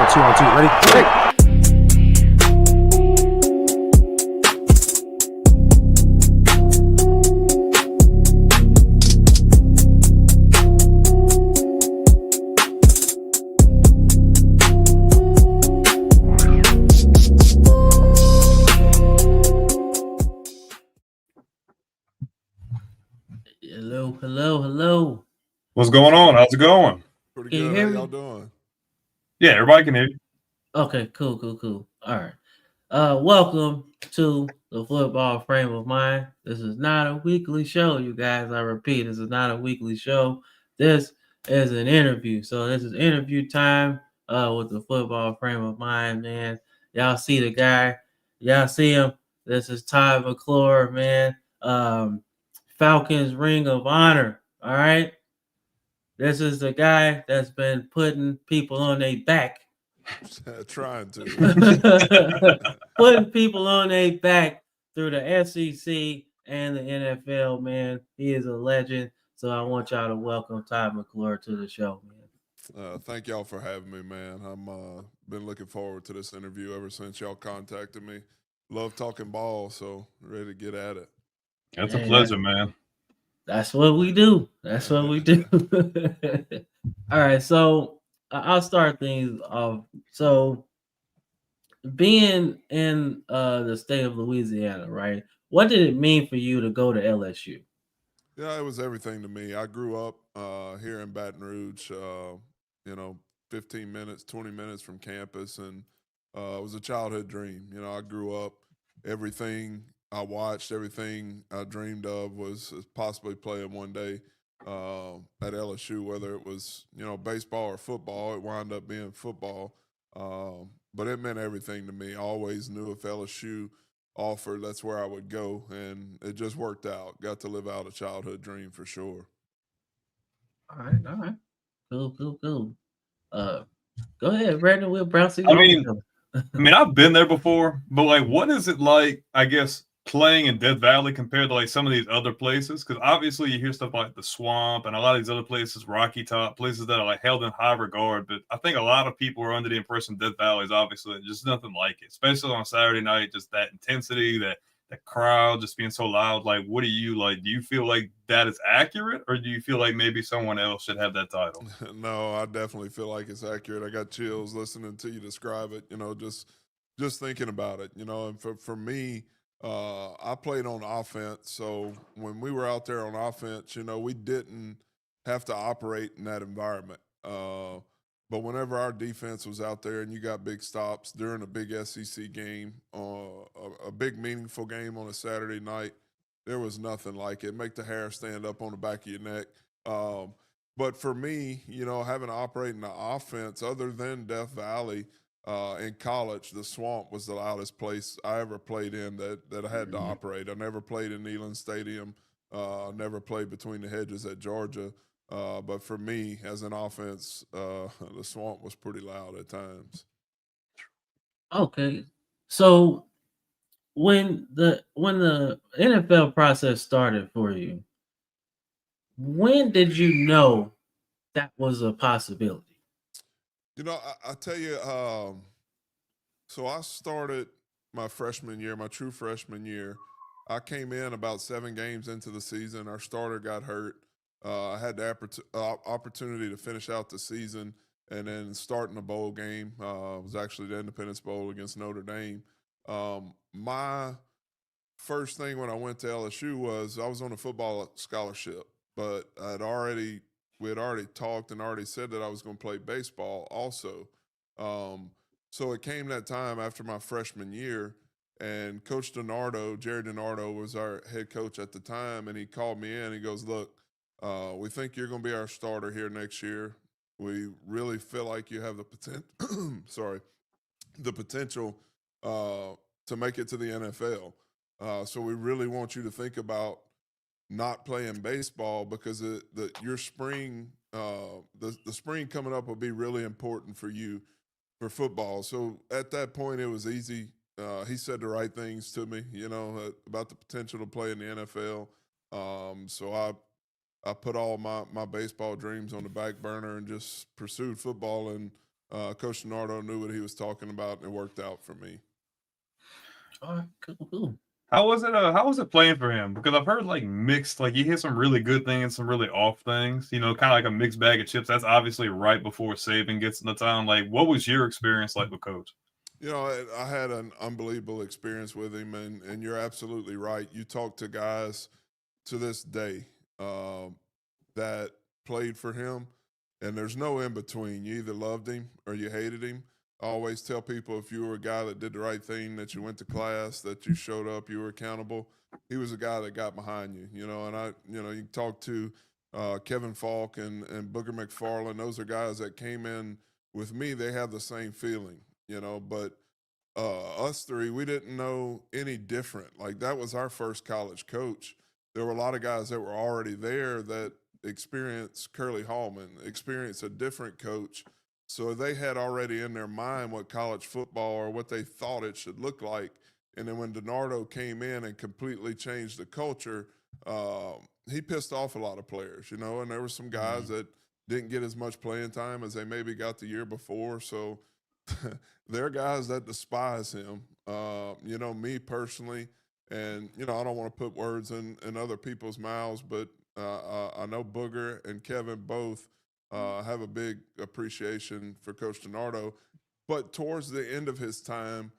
2 on 2. Ready? Hey. Hello. What's going on? How's it going? Pretty Can you good. hear How me? y'all doing? Yeah, everybody can hear you. Okay, cool. All right. Welcome to the Football Frame of Mind. This is not a weekly show, you guys. I repeat, this is not a weekly show. This is an interview. So this is interview time with the Football Frame of Mind, man. Y'all see the guy. Y'all see him. This is Todd McClure, man. Falcons Ring of Honor. All right. This is the guy that's been putting people on their back. Trying to. Putting people on their back through the SEC and the NFL, man. He is a legend. So I want y'all to welcome Todd McClure to the show, man. Thank y'all for having me, man. I'm been looking forward to this interview ever since y'all contacted me. Love talking ball, so ready to get at it. That's a pleasure, man. That's what we do. All right, so I'll start things off. So being in the state of Louisiana, right? What did it mean for you to go to LSU? Yeah, it was everything to me. I grew up here in Baton Rouge, 15 minutes, 20 minutes from campus, and it was a childhood dream. You know, I grew up, everything I watched, everything I dreamed of was possibly playing one day at LSU, whether it was, baseball or football. It wound up being football. But it meant everything to me. I always knew if LSU offered, that's where I would go, and it just worked out. Got to live out a childhood dream for sure. All right. Cool. Go ahead, Brandon. We'll bounce you. I mean, I've been there before, but like, what is it like, I guess, playing in Death Valley compared to like some of these other places? Because obviously you hear stuff like the Swamp and a lot of these other places, Rocky Top, places that are like held in high regard. But I think a lot of people are under the impression Death Valley is obviously just nothing like it, especially on Saturday night. Just that intensity, that crowd just being so loud. Like, what do you like? Do you feel like that is accurate, or do you feel like maybe someone else should have that title? No, I definitely feel like it's accurate. I got chills listening to you describe it. Just thinking about it. And for me, I played on offense, so when we were out there on offense, we didn't have to operate in that environment. But whenever our defense was out there, and you got big stops during a big SEC game, a big meaningful game on a Saturday night, there was nothing like it. Make the hair stand up on the back of your neck. But for me, having to operate in the offense, other than Death Valley, in college, the Swamp was the loudest place I ever played in that I had to operate. I never played in Neyland Stadium, never played between the hedges at Georgia. But for me, as an offense, the Swamp was pretty loud at times. Okay. So when the NFL process started for you, when did you know that was a possibility? I tell you, so I started my freshman year, my true freshman year. I came in about 7 games into the season. Our starter got hurt. I had the opportunity to finish out the season and then start in a bowl game. It was actually the Independence Bowl against Notre Dame. My first thing when I went to LSU was I was on a football scholarship, but we had already talked and already said that I was going to play baseball also. So it came that time after my freshman year, and Coach Jerry DiNardo was our head coach at the time, and he called me in. He goes, "Look, we think you're going to be our starter here next year. We really feel like you have the the potential to make it to the NFL. So we really want you to think about not playing baseball because your spring, the spring coming up will be really important for you for football." So at that point, it was easy. He said the right things to me, about the potential to play in the NFL. So I put all my baseball dreams on the back burner and just pursued football. And Coach Nardo knew what he was talking about, and it worked out for me. All right, cool. How was it? How was it playing for him? Because I've heard like mixed, like you hear some really good things, some really off things. Kind of like a mixed bag of chips. That's obviously right before Saban gets in the town. Like, what was your experience like with Coach? I had an unbelievable experience with him, and you're absolutely right. You talk to guys to this day that played for him, and there's no in between. You either loved him or you hated him. I always tell people if you were a guy that did the right thing, that you went to class, that you showed up, you were accountable. He was a guy that got behind you, And you talk to Kevin Falk and Booger McFarland. Those are guys that came in with me. They have the same feeling, But us three, we didn't know any different. Like that was our first college coach. There were a lot of guys that were already there that experienced Curly Hallman, experienced a different coach. So they had already in their mind what college football or what they thought it should look like. And then when DiNardo came in and completely changed the culture, he pissed off a lot of players, And there were some guys that didn't get as much playing time as they maybe got the year before. So there are guys that despise him. Me personally, and I don't want to put words in other people's mouths, but I know Booger and Kevin both have a big appreciation for Coach DiNardo. But towards the end of his time,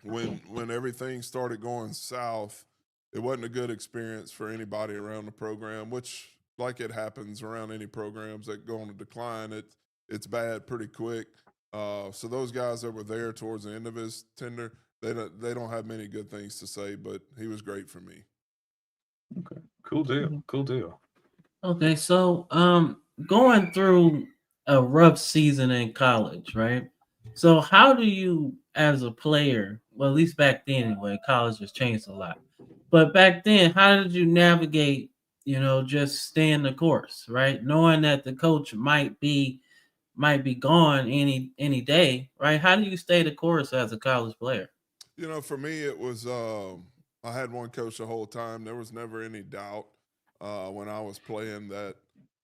when everything started going south, it wasn't a good experience for anybody around the program, which, like it happens around any programs that go on a decline, it's bad pretty quick. So those guys that were there towards the end of his tenure, they don't have many good things to say, but he was great for me. Okay, cool deal. Cool deal. Okay, so going through a rough season in college, right? So how do you, as a player, well, at least back then anyway, college has changed a lot. But back then, how did you navigate, just staying the course, right? Knowing that the coach might be gone any day, right? How do you stay the course as a college player? You know, for me, it was I had one coach the whole time. There was never any doubt when I was playing that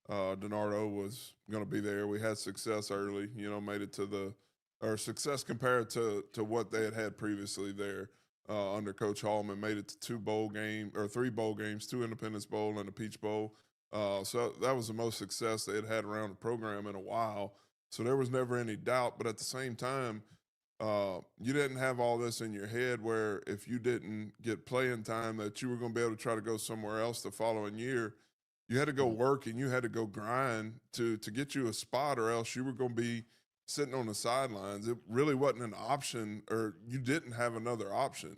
DiNardo was going to be there. We had success early. You know, made it to the or success compared to what they had previously there under Coach Hallman. Made it to 3 bowl games, 2 Independence Bowl and a Peach Bowl. So that was the most success they had around the program in a while. So there was never any doubt. But at the same time, you didn't have all this in your head where if you didn't get playing time that you were going to be able to try to go somewhere else the following year. You had to go work and you had to go grind to get you a spot, or else you were going to be sitting on the sidelines. It really wasn't an option, or you didn't have another option.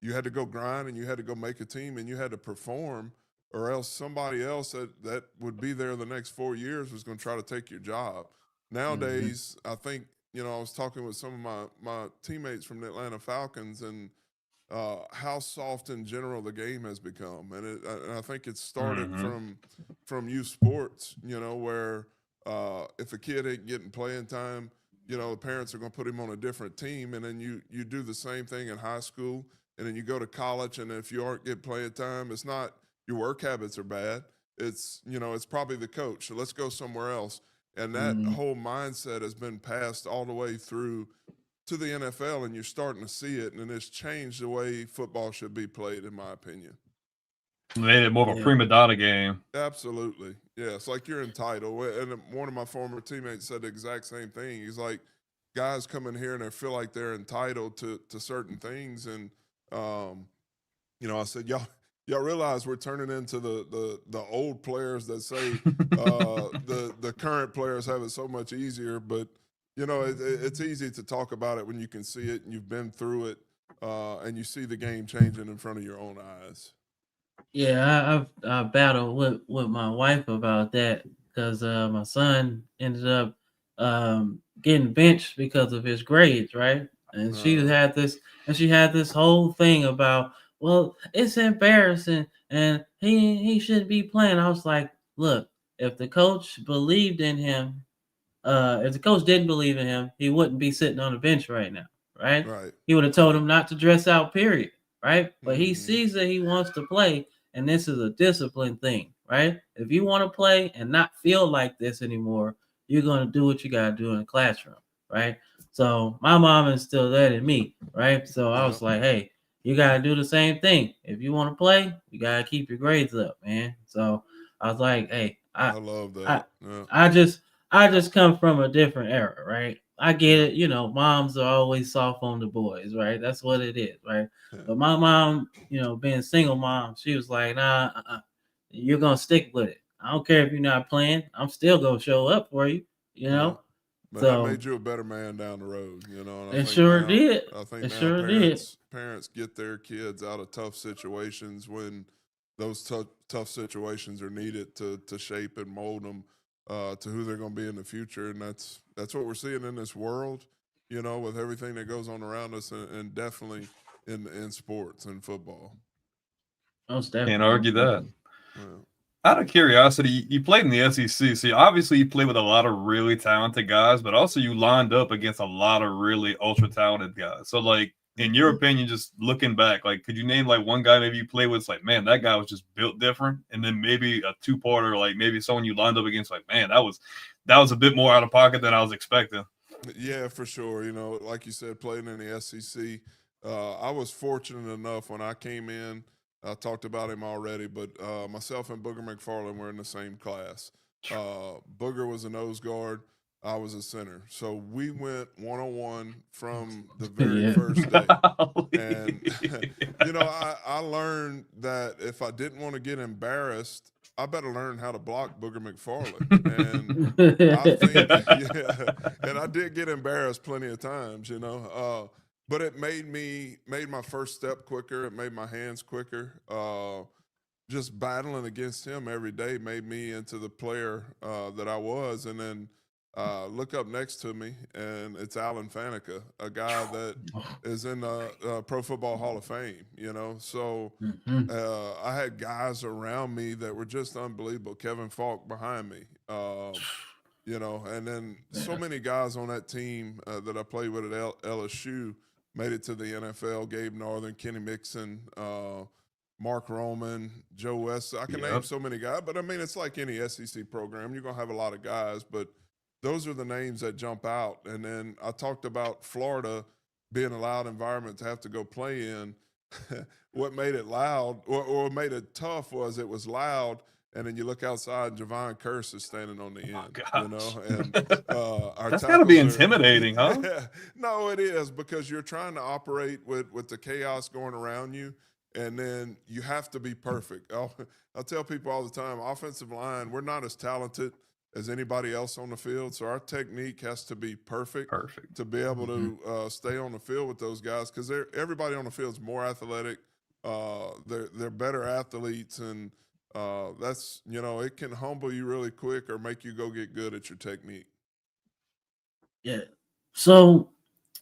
You had to go grind and you had to go make a team and you had to perform, or else somebody else that would be there the next 4 years was going to try to take your job. Nowadays, I think, you know, I was talking with some of my teammates from the Atlanta Falcons, and how soft in general the game has become, and I think it started from youth sports. You know, where if a kid ain't getting playing time, you know, the parents are going to put him on a different team, and then you do the same thing in high school, and then you go to college, and if you aren't getting playing time, it's not your work habits are bad. It's, you know, it's probably the coach. So let's go somewhere else. And that whole mindset has been passed all the way through to the NFL, and you're starting to see it, and it's changed the way football should be played, in my opinion. Made it more of a prima donna game. Absolutely. Yeah, it's like you're entitled. And one of my former teammates said the exact same thing. He's like, guys come in here and they feel like they're entitled to certain things. And, you know, I said, y'all realize we're turning into the old players that say the current players have it so much easier. But, you know, it's easy to talk about it when you can see it and you've been through it, and you see the game changing in front of your own eyes. Yeah, I battled with my wife about that because my son ended up getting benched because of his grades, right? And she had this whole thing about, well, it's embarrassing and he shouldn't be playing. I was like, look, if the coach believed in him, if the coach didn't believe in him, he wouldn't be sitting on the bench right now, right? Right. He would have told him not to dress out, period, right? But he Mm-hmm. sees that he wants to play, and this is a discipline thing, right? If you want to play and not feel like this anymore, you're going to do what you got to do in the classroom, right? So my mom instilled that in me, right? So I was like, hey, you got to do the same thing. If you want to play, you got to keep your grades up, man. So I was like, hey, I love I, that. Yeah. I just come from a different era, right? I get it, you know, moms are always soft on the boys, right? That's what it is, right? Yeah. But my mom, you know, being single mom, she was like, nah, you're gonna stick with it. I don't care if you're not playing, I'm still gonna show up for you, you Yeah. know? But that So made you a better man down the road, you know. And it sure did. I think It now sure did. parents get their kids out of tough situations when those tough situations are needed to shape and mold them to who they're going to be in the future. And that's what we're seeing in this world, you know, with everything that goes on around us, and definitely in sports and football. Most Can't definitely. argue that. Yeah. Out of curiosity, you played in the SEC, so obviously you played with a lot of really talented guys, but also you lined up against a lot of really ultra talented guys. So, like, in your opinion, just looking back, like, could you name like one guy maybe you played with? It's like, man, that guy was just built different, and then maybe a two-parter, like maybe someone you lined up against, like, man, that was a bit more out of pocket than I was expecting. Yeah, for sure. You know, like you said, playing in the SEC, I was fortunate enough when I came in. I talked about him already, but myself and Booger McFarland were in the same class. Booger was a nose guard. I was a center. So we went one-on-one from the very Yeah. first day. And, you know, I learned that if I didn't want to get embarrassed, I better learn how to block Booger McFarland. And I think, yeah, and I did get embarrassed plenty of times, you know. But it made my first step quicker. It made my hands quicker. Just battling against him every day made me into the player that I was. And then look up next to me, and it's Alan Faneca, a guy that is in the Pro Football Hall of Fame, you know. So I had guys around me that were just unbelievable. Kevin Falk behind me. You know, and then so many guys on that team that I played with at LSU made it to the NFL. Gabe Northern, Kenny Mixon, Mark Roman, Joe West. I can name so many guys, but I mean, it's like any SEC program. You're going to have a lot of guys, but those are the names that jump out. And then I talked about Florida being a loud environment to have to go play in. What made it loud or made it tough was it was loud. And then you look outside, and Javon Curse is standing on the end, you know, and our that's got to be tackles intimidating, huh? No, it is, because you're trying to operate with the chaos going around you, and then you have to be perfect. I'll tell people all the time, offensive line, we're not as talented as anybody else on the field, so our technique has to be perfect to be able to stay on the field with those guys, because everybody on the field is more athletic. They're better athletes, and that's, you know, it can humble you really quick or make you go get good at your technique. Yeah. So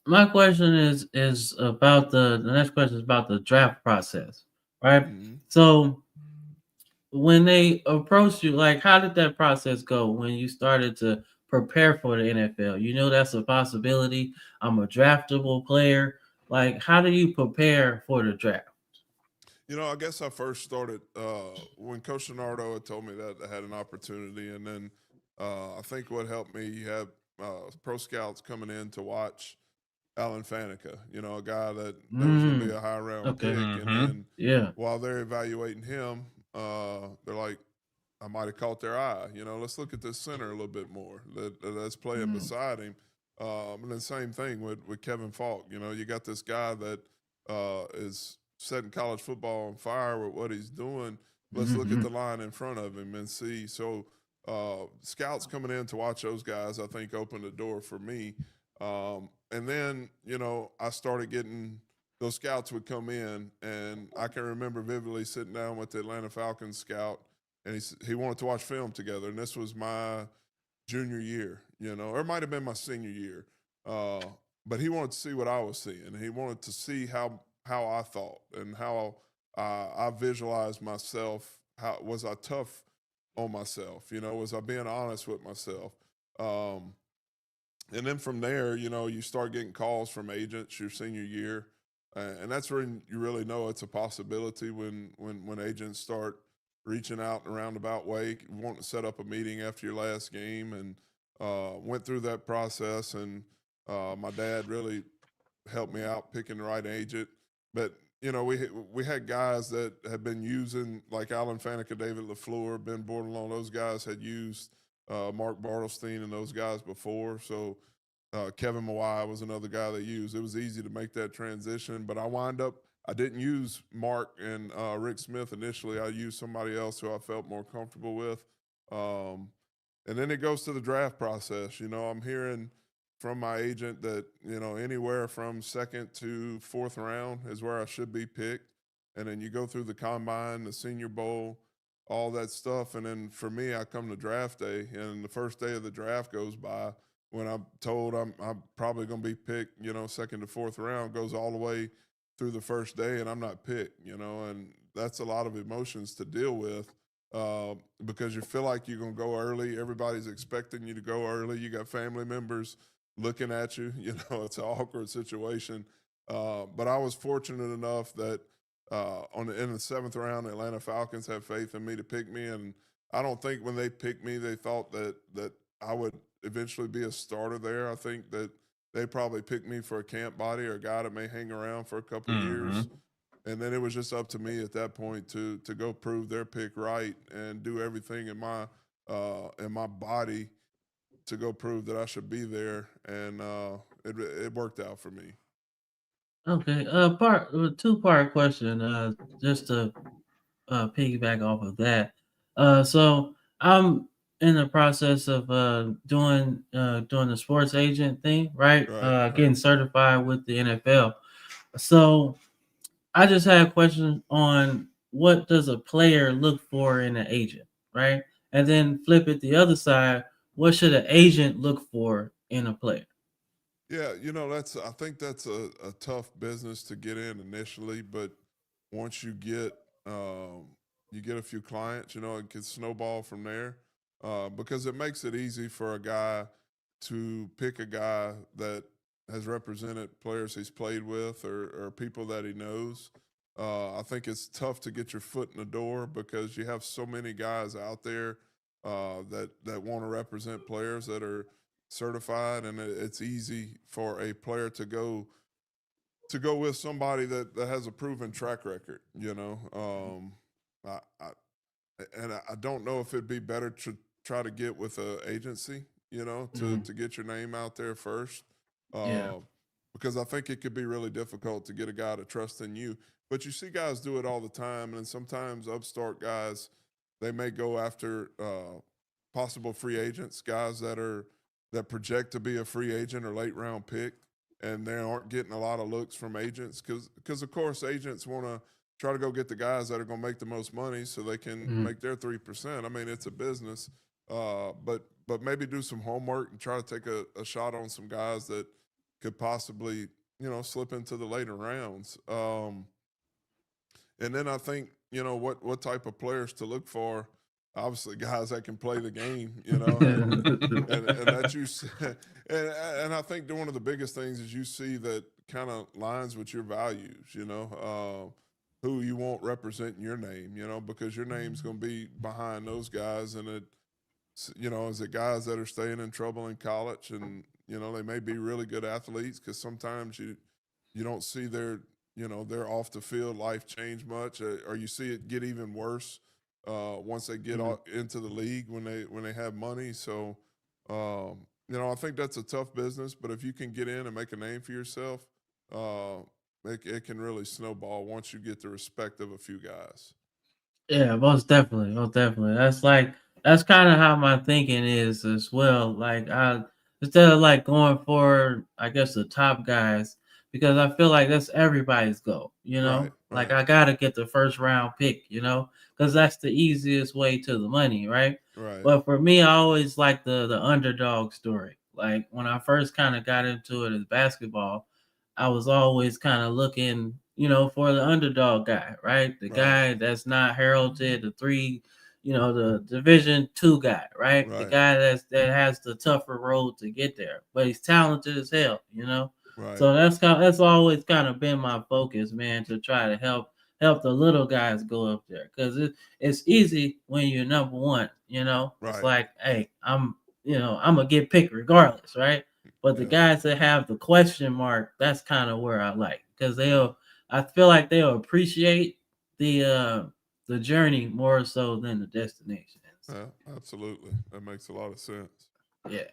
my question is about the next question is about the draft process, right? Mm-hmm. So when they approached you, like, how did that process go when you started to prepare for the NFL? You know that's a possibility. I'm a draftable player. Like, how do you prepare for the draft? You know, I guess I first started when Coach Leonardo had told me that I had an opportunity, and then I think what helped me, you have pro scouts coming in to watch Alan Faneca, you know, a guy that was going to be a high round pick, and then while they're evaluating him, they're like, I might have caught their eye. You know, let's look at this center a little bit more. Let's play him beside him. And then same thing with Kevin Falk. You know, you got this guy that is setting college football on fire with what he's doing. Let's look at the line in front of him and see. So scouts coming in to watch those guys, I think, opened the door for me. And then, you know, I started getting those scouts would come in, and I can remember vividly sitting down with the Atlanta Falcons scout, and he wanted to watch film together, and this was my junior year, you know, or it might have been my senior year. But he wanted to see what I was seeing. He wanted to see how I thought and how I visualized myself. How was I tough on myself? You know, was I being honest with myself? And then from there, you know, you start getting calls from agents your senior year, and that's when you really know it's a possibility when agents start reaching out in a roundabout way, wanting to set up a meeting after your last game, and went through that process. And my dad really helped me out picking the right agent. But you know, we had guys that had been using, like Alan Faneca, David LaFleur, Ben Bordelon. Those guys had used Mark Bartelstein and those guys before. So Kevin Mawai was another guy they used. It was easy to make that transition, but I didn't use Mark and Rick Smith initially. I used somebody else who I felt more comfortable with. And then it goes to the draft process. You know, I'm hearing from my agent that, you know, anywhere from second to fourth round is where I should be picked. And then you go through the combine, the Senior Bowl, all that stuff. And then for me, I come to draft day, and the first day of the draft goes by when I'm told I'm probably going to be picked, you know, second to fourth round, goes all the way through the first day, and I'm not picked, you know, and that's a lot of emotions to deal with because you feel like you're going to go early. Everybody's expecting you to go early. You got family members looking at you. You know, it's an awkward situation. But I was fortunate enough that in the seventh round, the Atlanta Falcons had faith in me to pick me, and I don't think when they picked me, they thought that I would eventually be a starter there. I think that they probably picked me for a camp body or a guy that may hang around for a couple of years. And then it was just up to me at that point to go prove their pick right and do everything in my body to go prove that I should be there. And it worked out for me. Okay. Two-part question. Just to piggyback off of that. So I'm in the process of doing the sports agent thing, right? Getting certified with the NFL. So I just had a question on what does a player look for in an agent, right? And then flip it the other side. What should an agent look for in a player? Yeah, you know, I think that's a tough business to get in initially, but once you get a few clients, you know, it can snowball from there because it makes it easy for a guy to pick a guy that has represented players he's played with or people that he knows. I think it's tough to get your foot in the door because you have so many guys out there that want to represent players that are certified, and it's easy for a player to go with somebody that has a proven track record. I don't know if it'd be better to try to get with an agency, to get your name out there first. Yeah. Because I think it could be really difficult to get a guy to trust in you. But you see guys do it all the time, and sometimes upstart guys, they may go after possible free agents, guys that project to be a free agent or late round pick, and they aren't getting a lot of looks from agents because of course agents want to try to go get the guys that are going to make the most money so they can make their 3%. I mean, it's a business, but maybe do some homework and try to take a shot on some guys that could possibly, slip into the later rounds. And then I think, what type of players to look for. Obviously, guys that can play the game, and that you see, and I think one of the biggest things is you see that kind of lines with your values, who you want representing your name, because your name's going to be behind those guys, and is it guys that are staying in trouble in college, and they may be really good athletes because sometimes you don't see their off the field life change much, or you see it get even worse once they get into the league when they have money. So I think that's a tough business, but if you can get in and make a name for yourself, it can really snowball once you get the respect of a few guys. Yeah, most definitely, most definitely. That's kind of how my thinking is as well. Like I instead of like going for I guess the top guys because I feel like that's everybody's goal. Right, Like right. I gotta get the first round pick. Because that's the easiest way to the money, right? Right. But for me, I always like the underdog story. Like when I first kind of got into it as basketball, I was always kind of looking, for the underdog guy, right? The Right. guy that's not heralded, the Division 2 guy, right? The Right. guy that has the tougher road to get there, but he's talented as hell. Right. So that's always kind of been my focus, man, to try to help the little guys go up there because it's easy when you're number one. It's Right. like, hey, I'm gonna get picked regardless, right? But the Yeah. guys that have the question mark, that's kind of where I like because I feel like they'll appreciate the journey more so than the destination. Yeah, absolutely. That makes a lot of sense. Yeah.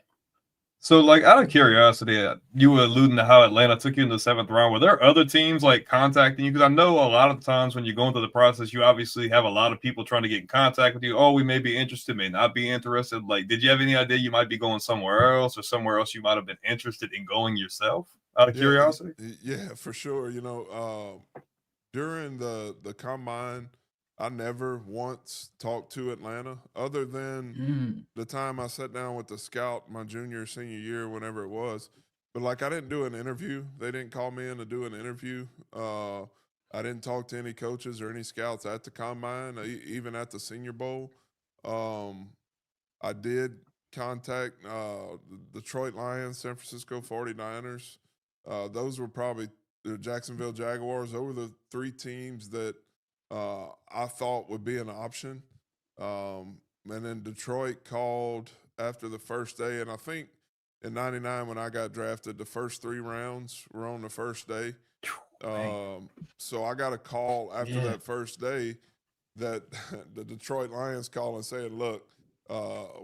So, like, out of curiosity, you were alluding to how Atlanta took you in the 7th round. Were there other teams like contacting you? Because I know a lot of the times when you go into the process, you obviously have a lot of people trying to get in contact with you. Oh, we may be interested, may not be interested. Like, did you have any idea you might be going somewhere else, or somewhere else you might have been interested in going yourself? Out of curiosity. Yeah, for sure. During the combine, I never once talked to Atlanta other than the time I sat down with the scout my senior year, whenever it was. But like I didn't do an interview. They didn't call me in to do an interview. I didn't talk to any coaches or any scouts at the combine, even at the Senior Bowl. I did contact the Detroit Lions, San Francisco 49ers. Those were probably the Jacksonville Jaguars. Those were the three teams that I thought would be an option. And then Detroit called after the first day. And I think in 99, when I got drafted, the first 3 rounds were on the first day. So I got a call after that first day that the Detroit Lions called and said, look,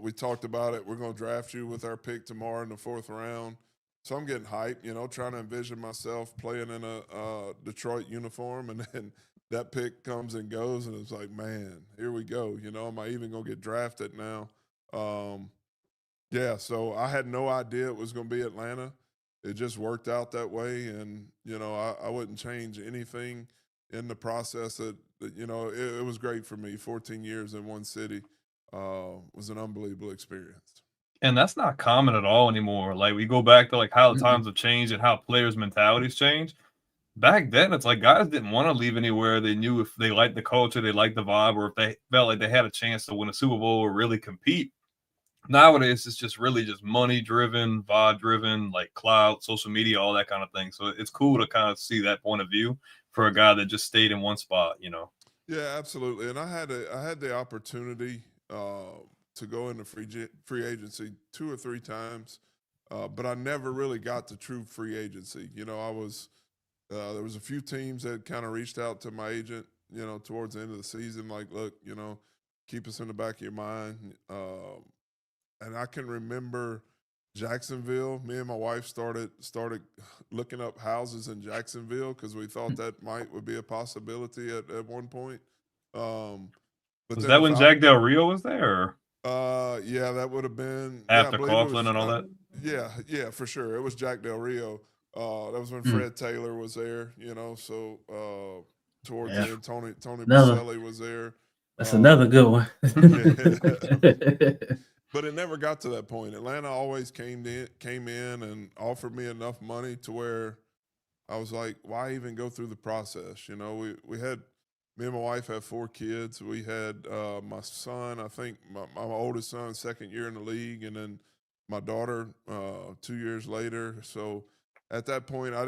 we talked about it. We're going to draft you with our pick tomorrow in the 4th round. So I'm getting hyped, trying to envision myself playing in a Detroit uniform, and then that pick comes and goes, and it's like, man, here we go. Am I even going to get drafted now? So I had no idea it was going to be Atlanta. It just worked out that way, and, I wouldn't change anything in the process. It was great for me. 14 years in one city was an unbelievable experience. And that's not common at all anymore. Like, we go back to like how the times have changed and how players' mentalities change. Back then, it's like guys didn't want to leave anywhere. They knew if they liked the culture, they liked the vibe, or if they felt like they had a chance to win a Super Bowl or really compete, nowadays it's just really just money driven, vibe driven, like cloud, social media, all that kind of thing. So it's cool to kind of see that point of view for a guy that just stayed in one spot, you know. Yeah, absolutely. And I had the opportunity to go into free agency 2 or 3 times, but I never really got to true free agency. You know, I was there was a few teams that kind of reached out to my agent, you know, towards the end of the season, like, look, you know, keep us in the back of your mind. And I can remember Jacksonville. Me and my wife started looking up houses in Jacksonville because we thought that would be a possibility at one point. Um, but Was then that if when I Jack Del Rio was there, or yeah, that would have been, yeah, I after believe it Coughlin was and all that? yeah, for sure. It was Jack Del Rio. That was when Hmm. Fred Taylor was there, you know, so towards Yeah. the end Tony Another. Baselli was there. That's another good one. Yeah. But it never got to that point. Atlanta always came in and offered me enough money to where I was like, why even go through the process? You know, we had me and my wife had 4 kids. We had my son, I think my oldest son, second year in the league, and then my daughter 2 years later. So at that point, I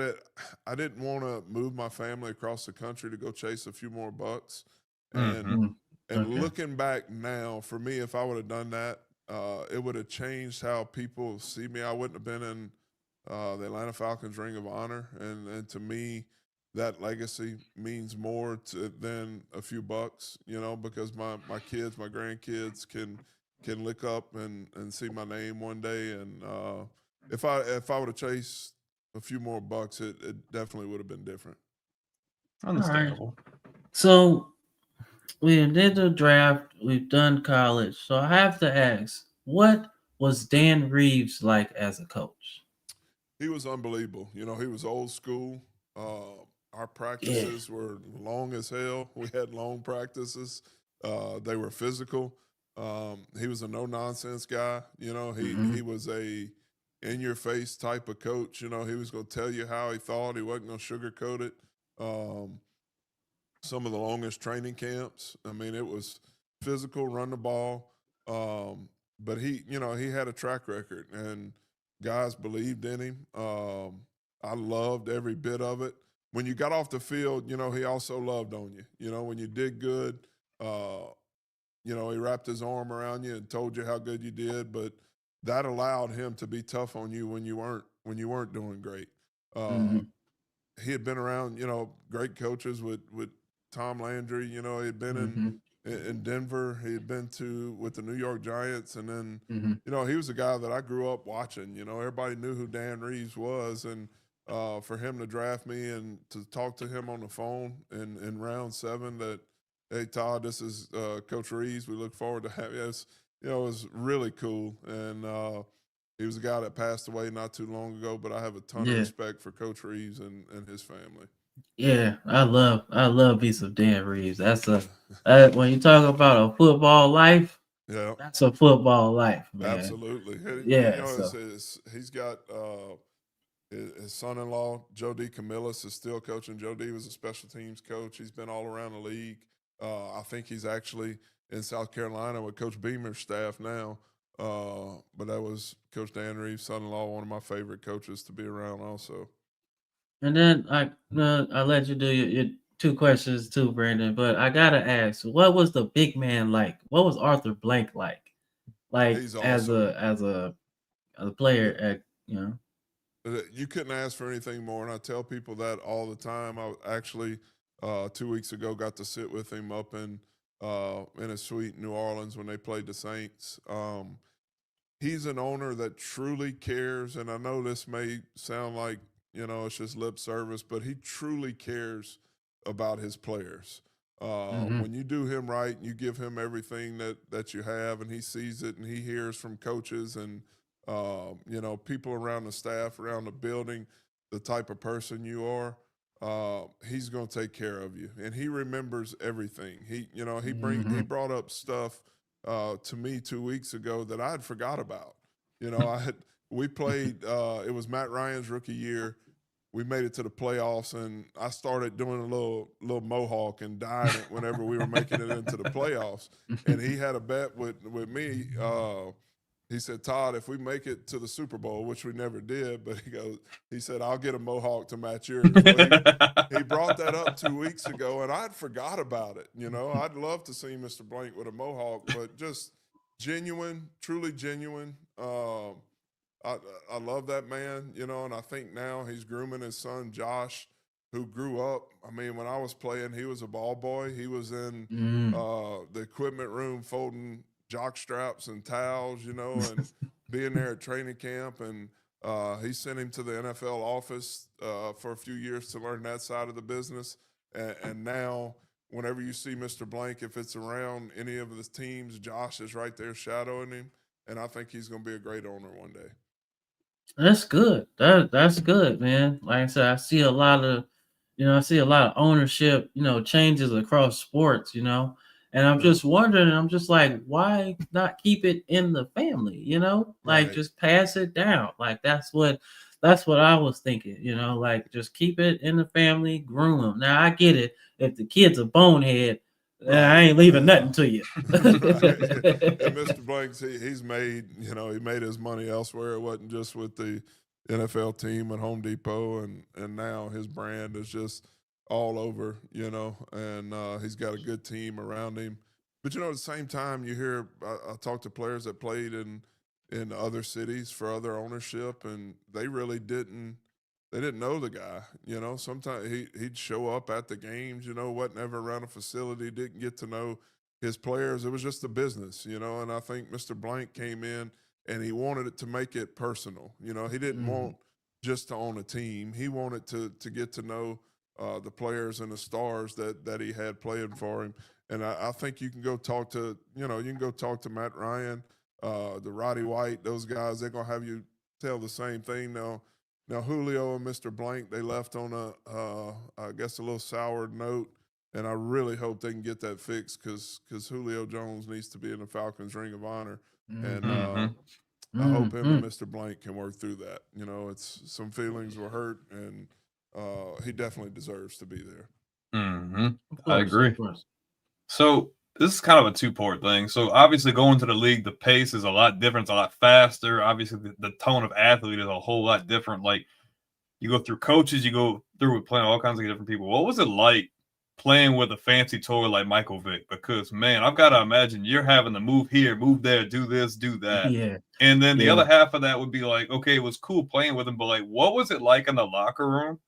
didn't want to move my family across the country to go chase a few more bucks. And Mm-hmm. and Okay. looking back now, for me, if I would have done that, it would have changed how people see me. I wouldn't have been in the Atlanta Falcons Ring of Honor, and to me, that legacy means more than a few bucks, you know, because my kids, my grandkids can look up and see my name one day, and if I would have chased a few more bucks, it definitely would have been different. All right. Understandable. So we did the draft. We've done college. So I have to ask, what was Dan Reeves like as a coach? He was unbelievable. You know, he was old school. Our Yeah. practices were long as hell. We had long practices. They were physical. He was a no nonsense guy. You know, Mm-hmm. he was a in your face type of coach. You know, he was going to tell you how he thought. He wasn't going to sugarcoat it. Um, some of the longest training camps. I mean, it was physical, run the ball. But you know, he had a track record, and guys believed in him. I loved every bit of it. When you got off the field, you know, he also loved on you. You know, when you did good, uh, you know, he wrapped his arm around you and told you how good you did. But that allowed him to be tough on you when you weren't doing great. Uh, Mm-hmm. he had been around, you know, great coaches with Tom Landry. You know, he had been Mm-hmm. in Denver. He had been to with the New York Giants, and then Mm-hmm. you know he was a guy that I grew up watching. You know, everybody knew who Dan Reeves was, and for him to draft me and to talk to him on the phone in round 7 that, hey Todd, this is Coach Reeves. We look forward to having you. You know, it was really cool, and he was a guy that passed away not too long ago, but I have a ton of Yeah. respect for Coach Reeves and his family. Yeah. I love me some Dan Reeves. That's a when you talk about a football life, Yeah, that's a football life, man. absolutely. You Yeah. know, So he's got his son-in-law, Joe D. Camillus, is still coaching. Joe D. was a special teams coach. He's been all around the league. I think he's actually in South Carolina with Coach Beamer's staff now. But that was Coach Dan Reeves' son-in-law, one of my favorite coaches to be around also. and then I let you do your 2 questions too, Brandon. But I gotta ask, what was the big man like? What was Arthur Blank like? Like He's as awesome. a player at You couldn't ask for anything more, and I tell people that all the time. I actually 2 weeks ago got to sit with him up in a suite in New Orleans when they played the Saints. He's an owner that truly cares, and I know this may sound like, you know, it's just lip service, but he truly cares about his players. Mm-hmm. When you do him right and you give him everything that you have, and he sees it and he hears from coaches and you know, people around the staff, around the building, the type of person you are, he's going to take care of you, and he remembers everything. You know, he Mm-hmm. brought up stuff to me 2 weeks ago that I had forgot about. You know, we played. It was Matt Ryan's rookie year. We made it to the playoffs, and I started doing a little mohawk and dyeing it whenever we were making it into the playoffs. And he had a bet with me. he said, Todd, if we make it to the Super Bowl, which we never did, but he said, I'll get a mohawk to match yours. Well, he brought that up 2 weeks ago, and I'd forgot about it. You know, I'd love to see Mr. Blank with a mohawk, but just genuine, truly genuine. I love that man, you know, and I think now he's grooming his son, Josh, who grew up. I mean, when I was playing, he was a ball boy. He was in the equipment room folding jock straps and towels, you know, and being there at training camp. And he sent him to the NFL office for a few years to learn that side of the business. And now, whenever you see Mr. Blank, if it's around any of the teams, Josh is right there shadowing him. And I think he's going to be a great owner one day. That's good. That's good, man. Like I said, I see a lot of ownership, changes across sports, and I'm just wondering, I'm just like, why not keep it in the family, like Right. just pass it down. Like that's what I was thinking, like just keep it in the family, groom them. Now I get it. If the kid's a bonehead, I ain't leaving nothing to you. And Mr. Blanks, he's made, he made his money elsewhere. It wasn't just with the NFL team at Home Depot, and now his brand is just all over, and he's got a good team around him. But, at the same time, you hear, I talk to players that played in other cities for other ownership, and they really didn't know the guy. Sometimes he'd show up at the games, wasn't ever around a facility, didn't get to know his players. It was just a business, and I think Mr. Blank came in and he wanted it to make it personal. He didn't want just to own a team. He wanted to get to know the players and the stars that he had playing for him. And I think you can go talk to, Matt Ryan, the Roddy White, those guys. They're going to have you tell the same thing. Now, Julio and Mr. Blank, they left on I guess a little sour note, and I really hope they can get that fixed because Julio Jones needs to be in the Falcons Ring of Honor, and I hope him and Mr. Blank can work through that. It's some feelings were hurt, and he definitely deserves to be there. I agree. So this is kind of a two-part thing. So obviously going to the league, the pace is a lot different. It's a lot faster. Obviously the tone of athlete is a whole lot different. Like you go through coaches, you go through with playing all kinds of different people. What was it like playing with a fancy toy like Michael Vick? Because, man, I've got to imagine you're having to move here, move there, do this, do that. Yeah. And then the other half of that would be like, okay, it was cool playing with him, but like, what was it like in the locker room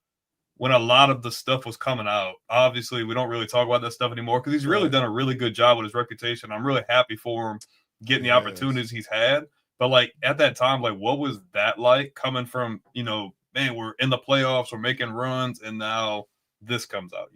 when a lot of the stuff was coming out? Obviously, we don't really talk about that stuff anymore because he's really done a really good job with his reputation. I'm really happy for him getting the opportunities he's had. But, like, at that time, like, what was that like coming from, man, we're in the playoffs, we're making runs, and now this comes out,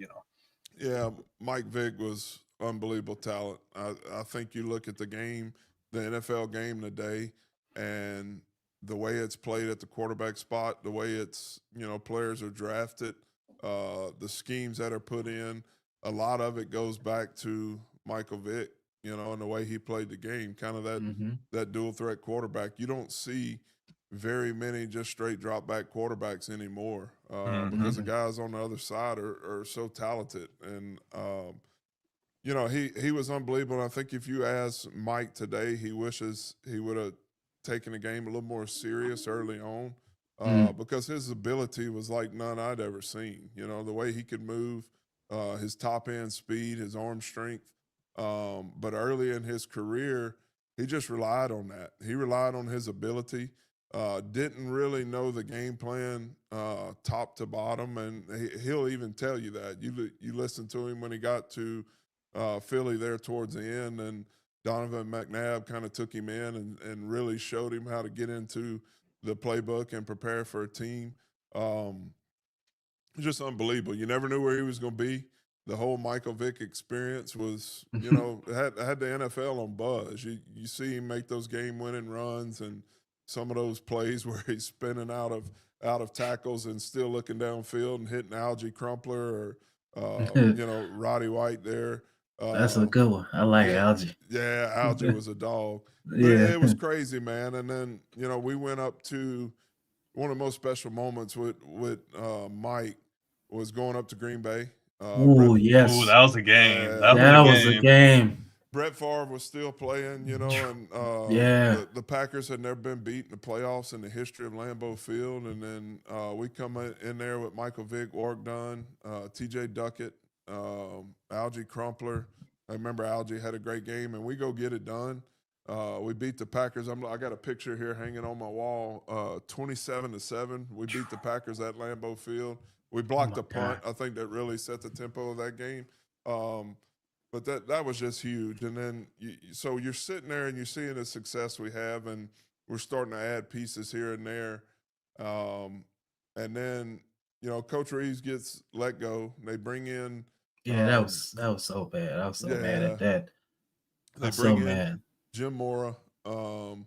Yeah, Mike Vick was unbelievable talent. I think you look at the game, the NFL game today, and the way it's played at the quarterback spot, the way it's, players are drafted, the schemes that are put in, a lot of it goes back to Michael Vick, and the way he played the game, kind of that dual threat quarterback. You don't see very many just straight drop back quarterbacks anymore because the guys on the other side are so talented. And, he was unbelievable. And I think if you ask Mike today, he wishes he would have taken the game a little more serious early on because his ability was like none I'd ever seen. The way he could move, his top end speed, his arm strength. But early in his career, he just relied on that. He relied on his ability. Didn't really know the game plan top to bottom, and he'll even tell you that. You listen to him when he got to Philly there towards the end, and Donovan McNabb kind of took him in and really showed him how to get into the playbook and prepare for a team. Just unbelievable. You never knew where he was going to be. The whole Michael Vick experience was, had the NFL on buzz. You see him make those game-winning runs and some of those plays where he's spinning out of tackles and still looking downfield and hitting Algie Crumpler or, Roddy White there. That's a good one. I like Algie. Yeah, Algie was a dog. It was crazy, man. And then, we went up to one of the most special moments with Mike was going up to Green Bay. Yes. Ooh, that was a game. That was a game. Brett Favre was still playing, you know, and Yeah. the Packers had never been beat in the playoffs in the history of Lambeau Field. And then we come in there with Michael Vick, Warwick Dunn, T.J. Duckett, Algie Crumpler. I remember Algie had a great game, and we go get it done. We beat the Packers. I got a picture here hanging on my wall, 27-7. We beat the Packers at Lambeau Field. We blocked a punt. I think that really set the tempo of that game. But that was just huge. And then, so you're sitting there and you're seeing the success we have, and we're starting to add pieces here and there. And then, you know, Coach Reeves gets let go. They bring in. Yeah, that was so bad. I was so mad at that. They bring in Jim Mora, and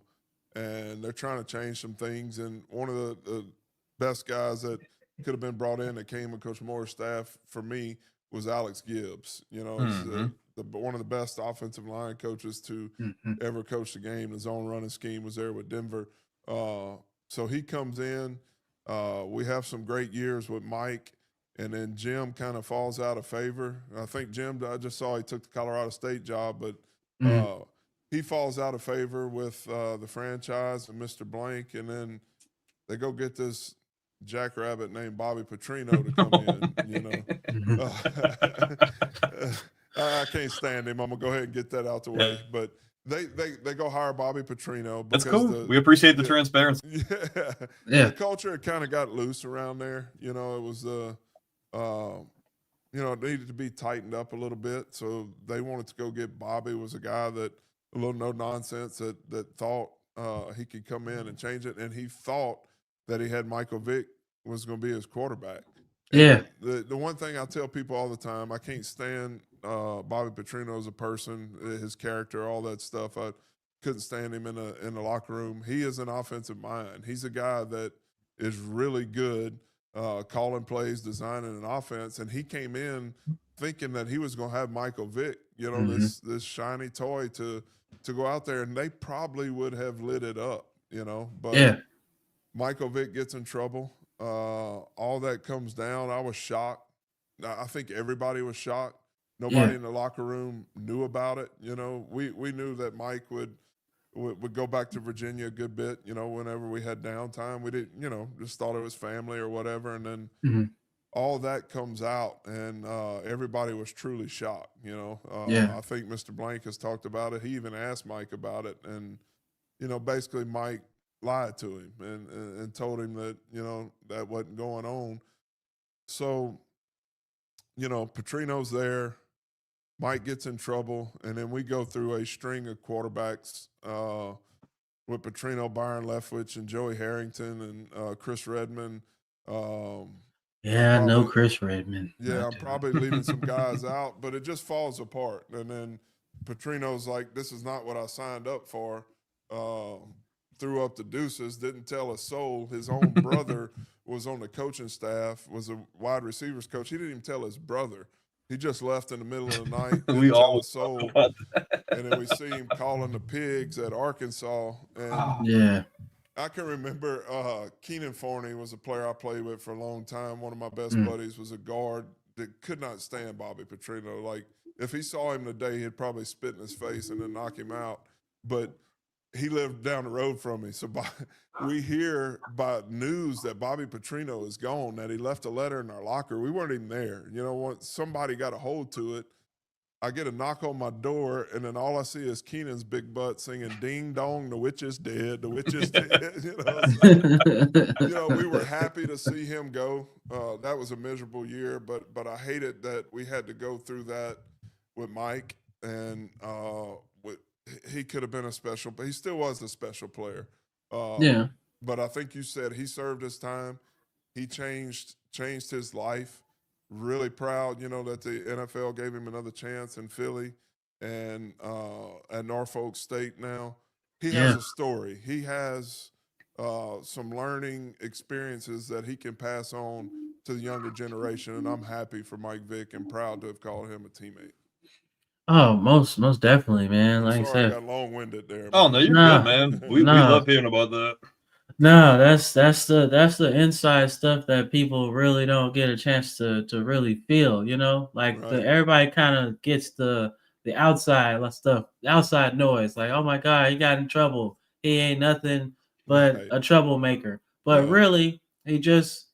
they're trying to change some things. And one of the best guys that could have been brought in that came with Coach Mora's staff for me was Alex Gibbs. You know, one of the best offensive line coaches to ever coach the game. The zone running scheme was there with Denver. So he comes in. We have some great years with Mike, and then Jim kind of falls out of favor. I think Jim, I just saw he took the Colorado State job, but he falls out of favor with the franchise and Mr. Blank, and then they go get this jackrabbit named Bobby Petrino to come in, you know. I can't stand him. I'm going to go ahead and get that out the way. But they go hire Bobby Petrino. That's cool. We appreciate the transparency. Yeah. The culture kind of got loose around there. You know, it was, you know, it needed to be tightened up a little bit. So they wanted to go get Bobby. Was a guy that, a little no nonsense, that thought he could come in and change it. And he thought that he had Michael Vick was going to be his quarterback. Yeah. And the one thing I tell people all the time, I can't stand Bobby Petrino as a person, his character, all that stuff. I couldn't stand him in the locker room. He is an offensive mind. He's a guy that is really good calling plays, designing an offense, and he came in thinking that he was going to have Michael Vick, you know, this shiny toy to go out there, and they probably would have lit it up, you know. But Michael Vick gets in trouble. All that comes down. I was shocked. I think everybody was shocked. Nobody in the locker room knew about it. You know, we knew that Mike would go back to Virginia a good bit, you know, whenever we had downtime. We didn't, you know, just thought it was family or whatever. And then all that comes out, and everybody was truly shocked, you know. I think Mr. Blank has talked about it. He even asked Mike about it. And, you know, basically Mike lied to him and told him that, you know, that wasn't going on. So, you know, Petrino's there. Mike gets in trouble, and then we go through a string of quarterbacks with Petrino, Byron Leftwich, and Joey Harrington, and Chris Redmond. No Chris Redmond. Yeah, I'm probably leaving some guys out, but it just falls apart. And then Petrino's like, this is not what I signed up for. Threw up the deuces, didn't tell a soul. His own brother was on the coaching staff, was a wide receivers coach. He didn't even tell his brother. He just left in the middle of the night. We all a soul. And then we see him calling the pigs at Arkansas. And I can remember Keenan Forney was a player I played with for a long time. One of my best buddies was a guard that could not stand Bobby Petrino. Like, if he saw him today, he'd probably spit in his face and then knock him out. But he lived down the road from me. So we hear by news that Bobby Petrino is gone, that he left a letter in our locker. We weren't even there. You know, once somebody got a hold to it, I get a knock on my door, and then all I see is Keenan's big butt singing, "Ding dong, the witch is dead, the witch is dead." You know, we were happy to see him go. That was a miserable year, but I hated that we had to go through that with Mike, and he could have been a special, but he still was a special player. But I think you said he served his time. He changed his life. Really proud, you know, that the NFL gave him another chance in Philly and at Norfolk State now. He has a story. He has some learning experiences that he can pass on to the younger generation, and I'm happy for Mike Vick and proud to have called him a teammate. Oh, most definitely, man. Like I said, I got long-winded there. Oh no, you're good, man. We love hearing about that. No, that's the inside stuff that people really don't get a chance to really feel, you know? Like everybody kind of gets the the outside stuff, the outside noise. Like, oh my God, he got in trouble. He ain't nothing but Right. a troublemaker. But Yeah. really, it just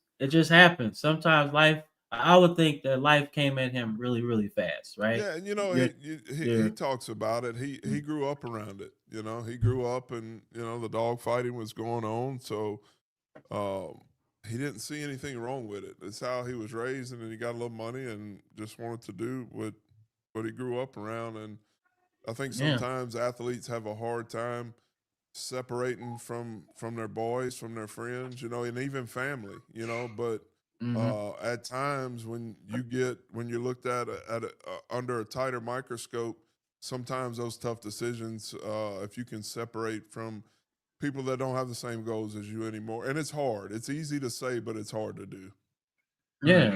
happens. Sometimes life. I would think that life came at him really, really fast, right? Yeah, and You're, he talks about it. He grew up around it. He grew up, and the dog fighting was going on, so um, he didn't see anything wrong with it. It's how he was raised, and then he got a little money and just wanted to do what he grew up around. And I think yeah, sometimes athletes have a hard time separating from their boys, from their friends, and even family, but hmm at times when you're looked at under a tighter microscope, sometimes those tough decisions, if you can separate from people that don't have the same goals as you anymore, and it's hard. It's easy to say, but it's hard to do. yeah,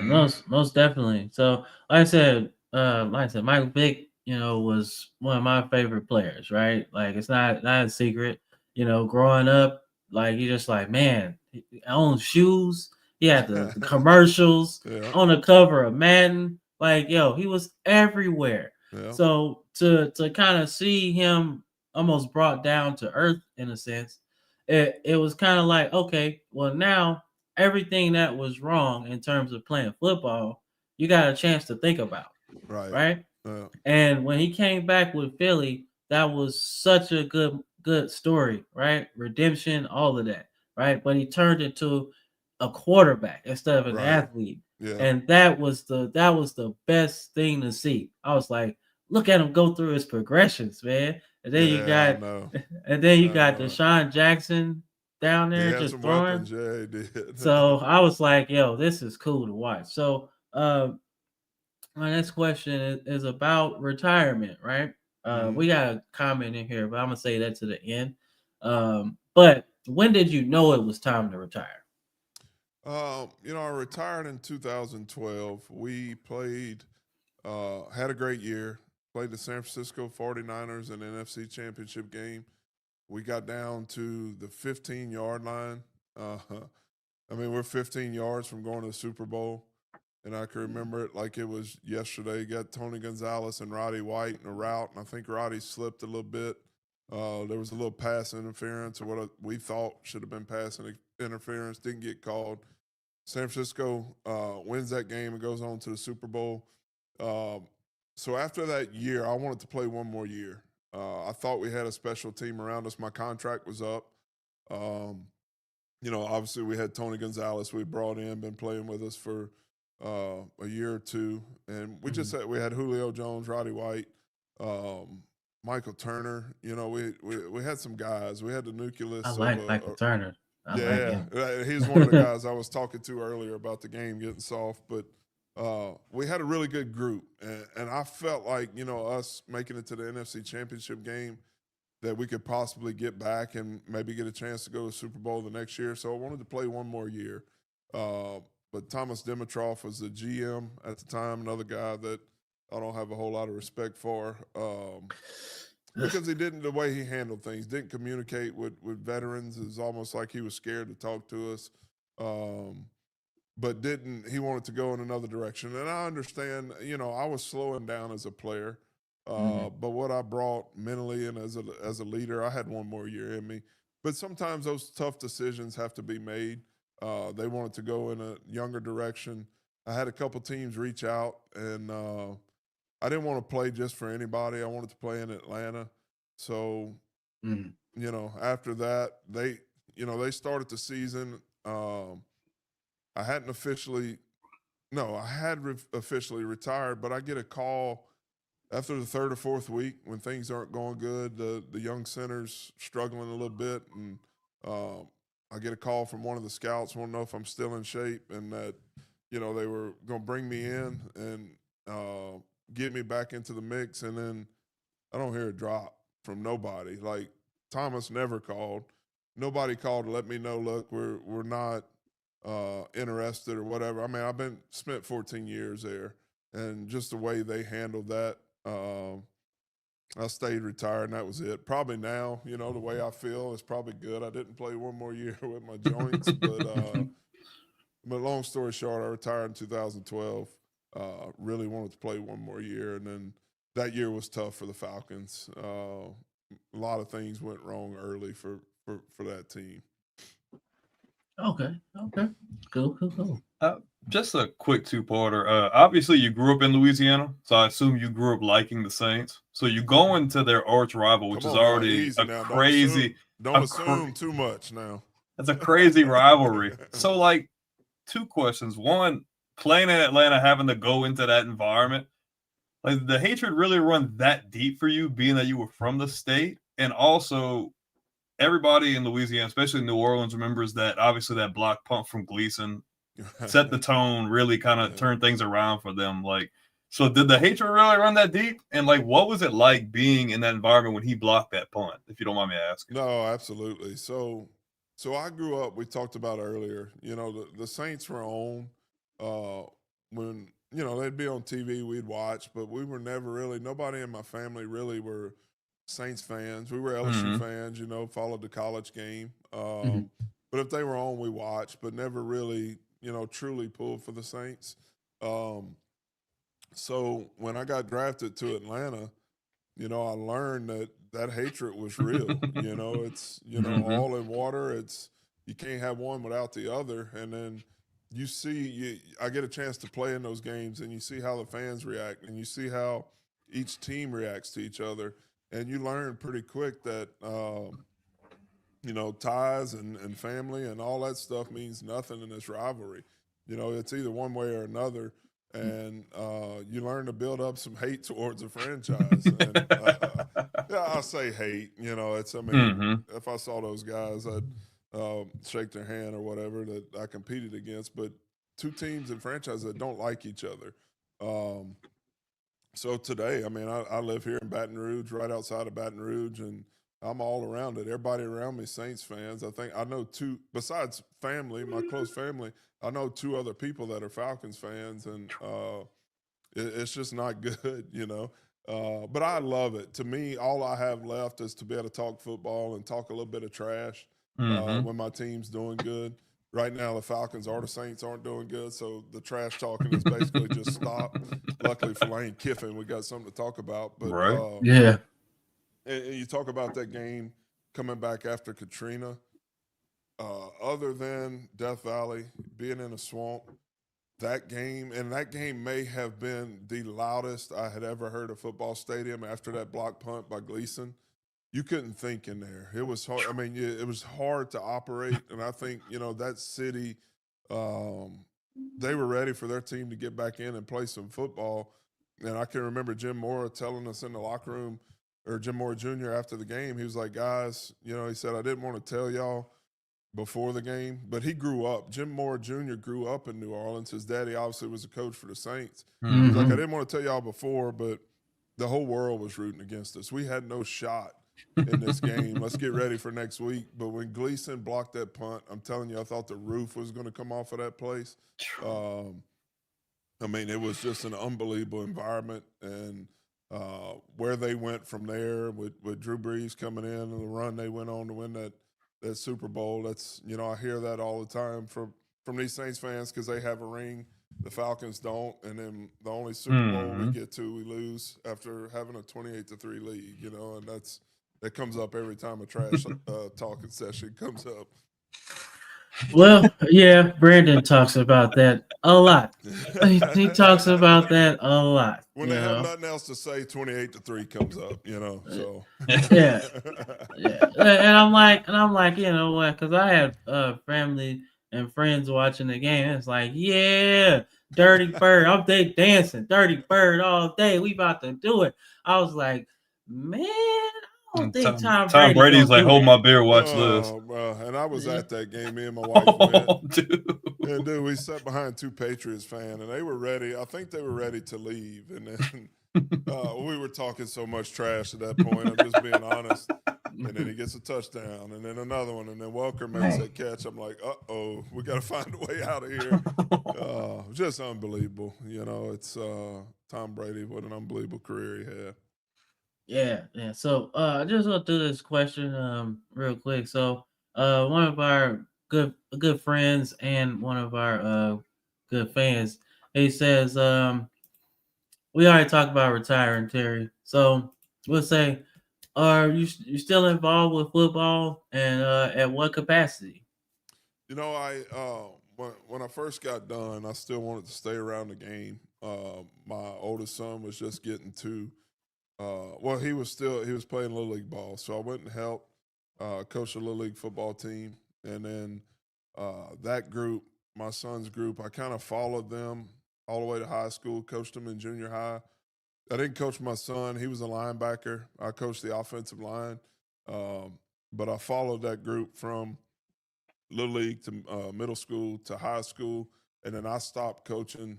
most definitely. So, like I said, Michael Vick, was one of my favorite players, right? Like, it's not a secret. Growing up, like you just like, man, he owns shoes. He had the commercials Yeah, on the cover of Madden. Like, yo, he was everywhere. yeah, So to kind of see him almost brought down to earth in a sense, it was kind of like, okay, well now everything that was wrong in terms of playing football, you got a chance to think about, right. right? Yeah, And when he came back with Philly, that was such a good story, right? Redemption, all of that, right? But he turned into a quarterback instead of an right. athlete. Yeah, And that was the best thing to see. I was like, look at him go through his progressions, man. And then you yeah. I got know. and then you I got know it. Deshaun Jackson down He there had just some throwing. weapons. Yeah, he did. So I was like, yo, this is cool to watch. So my next question is about retirement, right? Mhm. We got a comment in here, but I'm gonna say that to the end. But when did you know it was time to retire? I retired in 2012. We had a great year, played the San Francisco 49ers in an NFC championship game. We got down to the 15-yard line. Uh, we're 15 yards from going to the Super Bowl. And I can remember it like it was yesterday. Got Tony Gonzalez and Roddy White in a route, and I think Roddy slipped a little bit. There was a little pass interference, or what we thought should have been pass interference, didn't get called. San Francisco wins that game and goes on to the Super Bowl. Um, so after that year, I wanted to play one more year. I thought we had a special team around us. My contract was up. Um, Obviously we had Tony Gonzalez we brought in, been playing with us for a year or two, and Mhm. we had Julio Jones, Roddy White, um, Michael Turner. We had some guys. We had the I nucleus of like Michael Turner. I like yeah, him. he's one of the guys I was talking to earlier about the game getting soft, but we had a really good group, and I felt like us making it to the NFC Championship game that we could possibly get back and maybe get a chance to go to the Super Bowl the next year. So I wanted to play one more year. Uh, but Thomas Dimitroff was the GM at the time, another guy that I don't have a whole lot of respect for because he didn't, the way he handled things, didn't communicate with veterans. It was almost like he was scared to talk to us. Um, but he wanted to go in another direction. And I understand, I was slowing down as a player. Mhm. But what I brought mentally and as a leader, I had one more year in me. But sometimes those tough decisions have to be made. They wanted to go in a younger direction. I had a couple teams reach out, and I didn't want to play just for anybody. I wanted to play in Atlanta. So, Mhm. after that, they started the season. I hadn't officially, no, I had officially retired, but I get a call after the third or fourth week when things aren't going good. The young center's struggling a little bit, and um, I get a call from one of the scouts, want to know if I'm still in shape, and that they were going to bring me in and uh, get me back into the mix. And then I don't hear a drop from nobody. Like Thomas never called. Nobody called to let me know. Look, we're not interested or whatever. I've been spent 14 years there, and just the way they handled that, I stayed retired, and that was it. Probably now, the way I feel is probably good. I didn't play one more year with my joints, but long story short, I retired in 2012. Really wanted to play one more year, and then that year was tough for the Falcons. A lot of things went wrong early for that team. Okay. Cool. Just a quick two-parter. Obviously, you grew up in Louisiana, so I assume you grew up liking the Saints. So you go into their arch rival, which Come is on now, already easy a now. crazy. Don't assume too much now. It's a crazy rivalry. So, like, two questions. One, playing in Atlanta, having to go into that environment, like, the hatred really run that deep for you, being that you were from the state, and also everybody in Louisiana, especially New Orleans, remembers that obviously that block punt from Gleason set the tone, really kind of turned things around for them. Like, so did the hatred really run that deep? And like, what was it like being in that environment when he blocked that punt? If you don't mind me asking. No, absolutely. So I grew up. We talked about earlier. You know, the Saints were on when they'd be on TV. We'd watch, but we were never really. Nobody in my family really were Saints fans. We were LSU fans. Followed the college game. But if they were on, we watched, but never really, truly pulled for the Saints. So when I got drafted to Atlanta, I learned that hatred was real. It's all in water. It's you can't have one without the other. And then I get a chance to play in those games, and you see how the fans react, and you see how each team reacts to each other, and you learn pretty quick that ties and family and all that stuff means nothing in this rivalry. It's either one way or another. And you learn to build up some hate towards a franchise. And I say hate. If I saw those guys, I'd shake their hand or whatever that I competed against. But two teams and franchises that don't like each other. So today, I live here in Baton Rouge, right outside of Baton Rouge, and I'm all around it. Everybody around me, Saints fans. I think I know two, besides family, my close family, I know two other people that are Falcons fans, and it's just not good, But I love it. To me, all I have left is to be able to talk football and talk a little bit of trash when my team's doing good. Right now, the Falcons or the Saints aren't doing good, so the trash talking has basically just stopped. Luckily for Lane Kiffin, we got something to talk about. But yeah. And you talk about that game coming back after Katrina. Other than Death Valley, being in a swamp, that game may have been the loudest I had ever heard a football stadium after that block punt by Gleason. You couldn't think in there. It was hard. It was hard to operate, and I think that city, they were ready for their team to get back in and play some football. And I can remember Jim Mora telling us in the locker room, or Jim Mora Jr. after the game, he was like, guys, he said, I didn't want to tell y'all before the game, but he grew up. Jim Mora Jr. grew up in New Orleans. His daddy obviously was a coach for the Saints. He was like, I didn't want to tell y'all before, but the whole world was rooting against us. We had no shot in this game. Let's get ready for next week. But when Gleason blocked that punt, I'm telling you, I thought the roof was going to come off of that place. It was just an unbelievable environment. And where they went from there with Drew Brees coming in and the run they went on to win that Super Bowl, that's, I hear that all the time from these Saints fans because they have a ring. The Falcons don't. And then the only Super Bowl we get to, we lose after having a 28-3 lead, and that comes up every time a trash talking session comes up. Well, yeah, Brandon talks about that a lot. He talks about that a lot. When they have nothing else to say, 28-3 comes up, so. Yeah. And I'm like, you know what? Because I had family and friends watching the game. It's like, yeah, Dirty Bird. I'm dancing Dirty Bird all day. We about to do it. I was like, man, I don't think Tom Brady's like, hold my beer, watch this. And I was at that game. Me and my wife went. Dude. And dude, we sat behind two Patriots fans, and they were ready. I think they were ready to leave. And then we were talking so much trash at that point. I'm just being honest. And then he gets a touchdown, and then another one, and then Welker makes that catch. I'm like, uh-oh, we got to find a way out of here. Just unbelievable. It's Tom Brady. What an unbelievable career he had. Yeah. So I just want to do this question real quick. So one of our good friends and one of our good fans, he says we already talked about retiring, Terry. So we'll say, are you still involved with football, and at what capacity? You know, when I first got done, I still wanted to stay around the game. My oldest son was just getting to well, he was playing little league ball, so I went and helped coach a little league football team, and then that group, my son's group, I kind of followed them all the way to high school, coached them in junior high. I didn't coach my son; he was a linebacker. I coached the offensive line, um, but I followed that group from little league to middle school to high school, and then I stopped coaching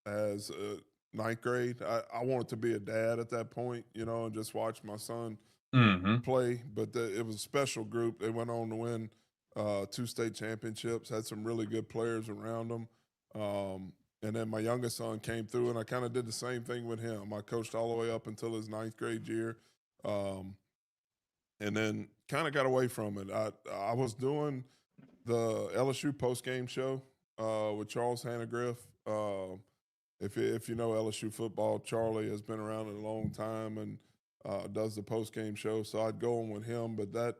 as ninth grade. I wanted to be a dad at that point, you know, and just watch my son Mm-hmm. play. But it was a special group. They went on to win 2 state championships, had some really good players around them. And then my youngest son came through, and I kind of did the same thing with him. I coached all the way up until his ninth grade year. Um, and then kind of got away from it. I was doing the LSU post game show with Charles Hannegriff. If you know LSU football, Charlie has been around a long time and does the post game show. So I'd go on with him, but that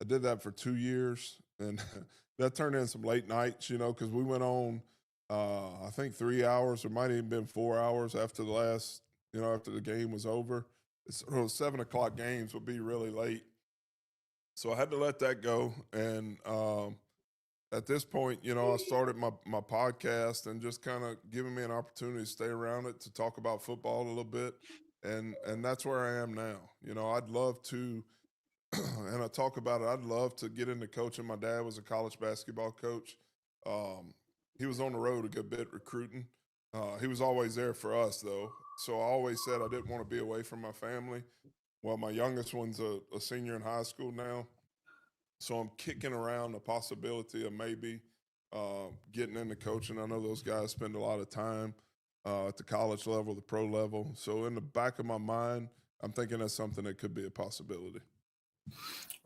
I did that for 2 years, and that turned in some late nights, you know, because we went on. I think 3 hours, or might have even been 4 hours after the last, you know, after the game was over. So 7 o'clock games would be really late, so I had to let that go. And at this point, you know, I started my podcast and just kind of giving me an opportunity to stay around it to talk about football a little bit, and that's where I am now. You know, I'd love to, and I talk about it. I'd love to get into coaching. My dad was a college basketball coach. Um, he was on the road a good bit recruiting. He was always there for us though, so I always said I didn't want to be away from my family. Well, my youngest one's a senior in high school now, so I'm kicking around the possibility of maybe getting into coaching. I know those guys spend a lot of time at the college level, the pro level. So in the back of my mind, I'm thinking that's something that could be a possibility.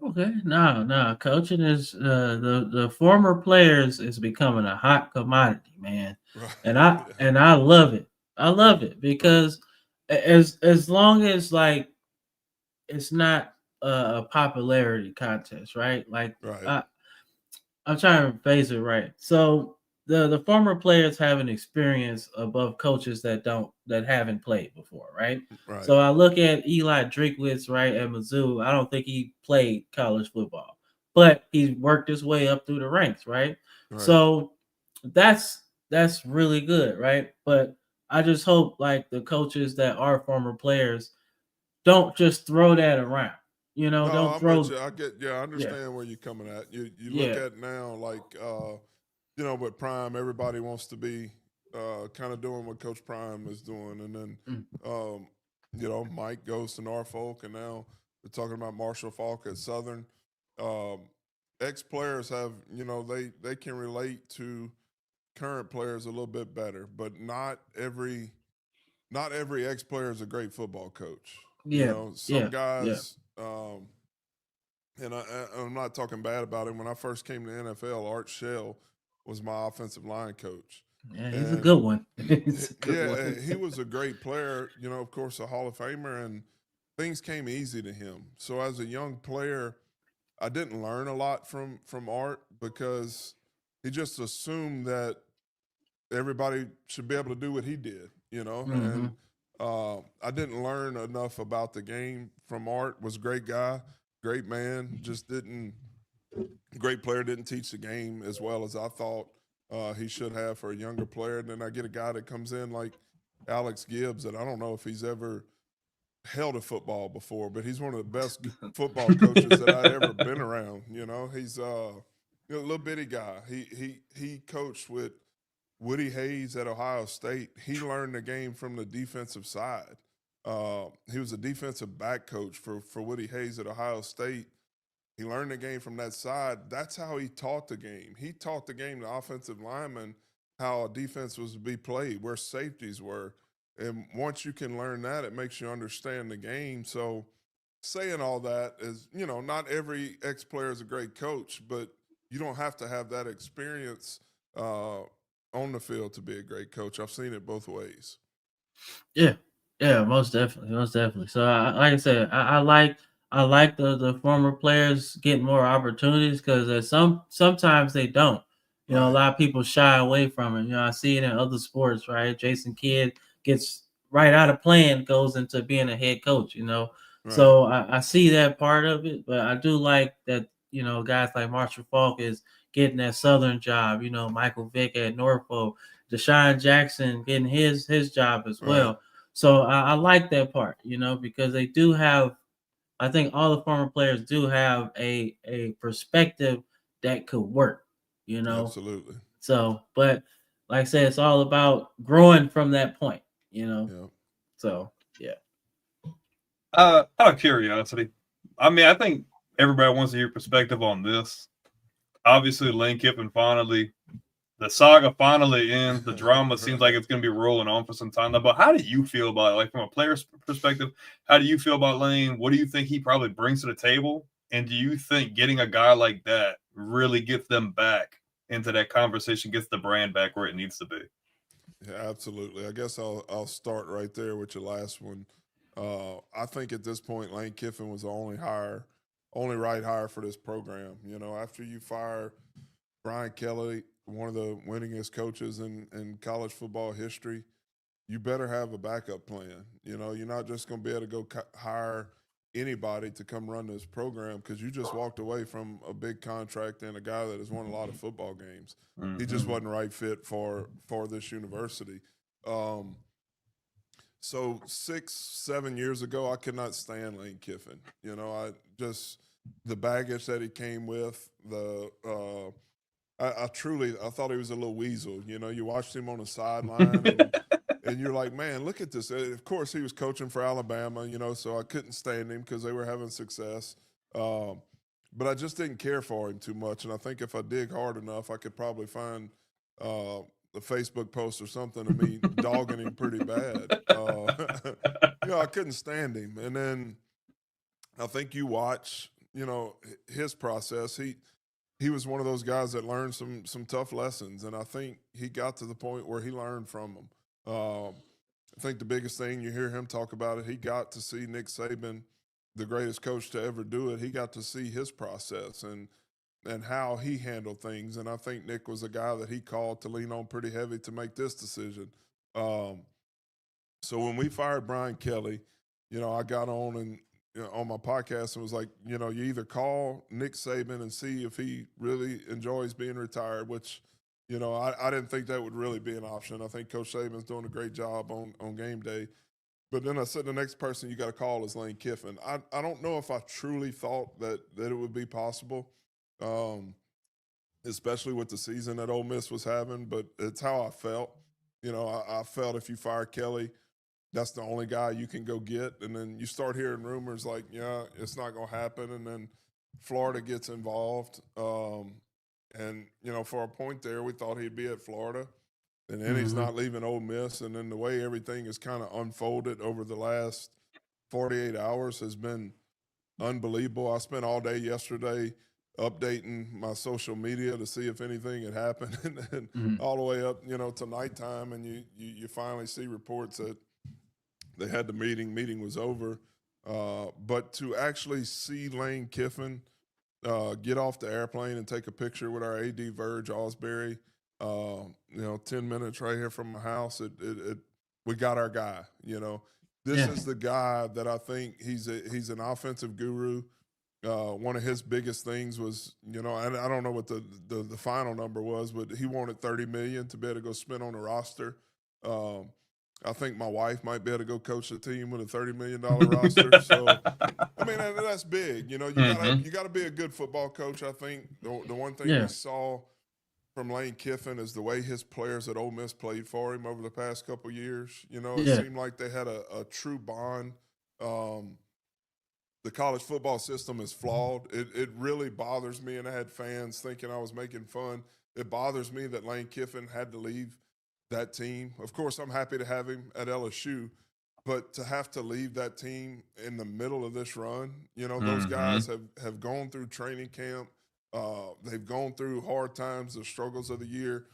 Okay, no, coaching is the former players is becoming a hot commodity, man, Right. and I Yeah. and I love it. I Right. love it because as long as like it's not a popularity contest, right? Like Right. I I'm trying to phrase it right. So the former players have an experience above coaches that haven't played before, right? Right. So I look at Eli Drinkwitz, right, at Mizzou. I don't think he played college football, but he worked his way up through the ranks, right? Right. So that's really good, right? But I just hope like the coaches that are former players don't just throw that around. You know, No, don't I'm with throw you. I get. Yeah, I yeah, understand where you're coming at. You look yeah. at now like you know, with Prime, everybody wants to be kind of doing what Coach Prime is doing, and then Mm. um, you know, Mike goes to Norfolk, and now we're talking about Marshall Falk at Southern. Um, Ex players have, you know, they can relate to current players a little bit better, but not every ex player is a great football coach. You Yeah, know, some yeah, yeah, guys. And I'm not talking bad about him. When I first came to the NFL, Art Shell was my offensive line coach, yeah. He's a and good one. He's a good yeah, one. he was a great player. You know, of course, a Hall of Famer, and things came easy to him. So as a young player, I didn't learn a lot from Art because he just assumed that everybody should be able to do what he did. You know, and Hmm. I didn't learn enough about the game from Art. Was a great guy, great man. Just didn't great player, didn't teach the game as well as I thought he should have for a younger player. And then I get a guy that comes in like Alex Gibbs that I don't know if he's ever held a football before, but he's one of the best football coaches that I'd ever been around. You know, he's you know, a little bitty guy. He coached with Woody Hayes at Ohio State. He learned the game from the defensive side. He was a defensive back coach for Woody Hayes at Ohio State. He learned the game from that side. That's how he taught the game. He taught the game to offensive linemen how a defense was to be played, where safeties were. And once you can learn that, it makes you understand the game. So saying all that is, you know, not every ex-player is a great coach, but you don't have to have that experience on the field to be a great coach. I've seen it both ways. Yeah, yeah, most definitely, most definitely. So, like I said, I like the former players getting more opportunities because sometimes they don't. You know, a Right. lot of people shy away from it. You know, I see it in other sports, right? Jason Kidd gets right out of playing, goes into being a head coach. You know, Right. so I see that part of it, but I do like that. You know, guys like Marshall Falk is getting that Southern job. You know, Michael Vick at Norfolk, Deshaun Jackson getting his job as Right. well. So I like that part, you know, because they do have. I think all the former players do have a perspective that could work, you know. Absolutely. So, but like I said, it's all about growing from that point, you know. Yeah. So yeah, Out of curiosity, I mean, I think everybody wants to hear perspective on this. Obviously, Lane Kiffin finally, the saga finally ends. The drama seems like Right. it's going to be rolling on for some time now. But how do you feel about it? Like from a player's perspective, how do you feel about Lane? What do you think he probably brings to the table? And do you think getting a guy like that really gets them back into that conversation, gets the brand back where it needs to be? Yeah, absolutely. I guess I'll start right there with your last one. I think at this point, Lane Kiffin was the only right hire for this program. You know, after you fire Brian Kelly, one of the winningest coaches in college football history, you better have a backup plan. You know, you're not just going to be able to go hire anybody to come run this program because you just walked away from a big contract and a guy that has won a lot of football games. He just Mm-hmm. wasn't the right fit for this university. Um, so 6-7 years ago, I could not stand Lane Kiffin. You know, I just the baggage that he came with, I truly I thought he was a little weasel. You know, you watched him on the sideline and you're like, man, look at this. Of course, he was coaching for Alabama, you know, so I couldn't stand him because they were having success. Um, but I just didn't care for him too much. And I think if I dig hard enough, I could probably find uh, a Facebook post or something of me dogging him pretty bad. You know, I couldn't stand him. And then I think you watch, you know, his process. He was one of those guys that learned some tough lessons, and I think he got to the point where he learned from them. I think the biggest thing you hear him talk about it, he got to see Nick Saban, the greatest coach to ever do it. He got to see his process and how he handled things, and I think Nick was a guy that he called to lean on pretty heavy to make this decision. Um, so when we fired Brian Kelly, you know, I got on and on my podcast and was like, you know, you either call Nick Saban and see if he really enjoys being retired, which, you know, I didn't think that would really be an option. I think Coach Saban's doing a great job on game day. But then I said the next person you got to call is Lane Kiffin. I don't know if I truly thought that it would be possible, um, especially with the season that Ole Miss was having, but it's how I felt. You know, I felt if you fire Kelly, that's the only guy you can go get. And then you start hearing rumors like, yeah, it's not going to happen. And then Florida gets involved. And, you know, for a point there, we thought he'd be at Florida. And then he's hmm not leaving Ole Miss. And then the way everything has kind of unfolded over the last 48 hours has been unbelievable. I spent all day yesterday updating my social media to see if anything had happened. And hmm all the way up, you know, to nighttime. And you finally see reports that they had the meeting was over. But to actually see Lane Kiffin get off the airplane and take a picture with our AD Verge Osbury, you know, 10 minutes right here from my house, we got our guy. You know, this yeah, is the guy that I think he's an offensive guru. One of his biggest things was, you know, I don't know what the final number was, but he wanted $30 million to be able to go spend on the roster. Um, I think my wife might be able to go coach a team with a $30 million roster. So, I mean, that's big. You know, Mm-hmm. you gotta be a good football coach. I think the one thing we yeah, saw from Lane Kiffin is the way his players at Ole Miss played for him over the past couple years. You know, it yeah, seemed like they had a true bond. Um, the college football system is flawed. It really bothers me, and I had fans thinking I was making fun. It bothers me that Lane Kiffin had to leave that team. Of course, I'm happy to have him at LSU, but to have to leave that team in the middle of this run, you know, those Mm-hmm. guys have gone through training camp. They've gone through hard times, the struggles of the year.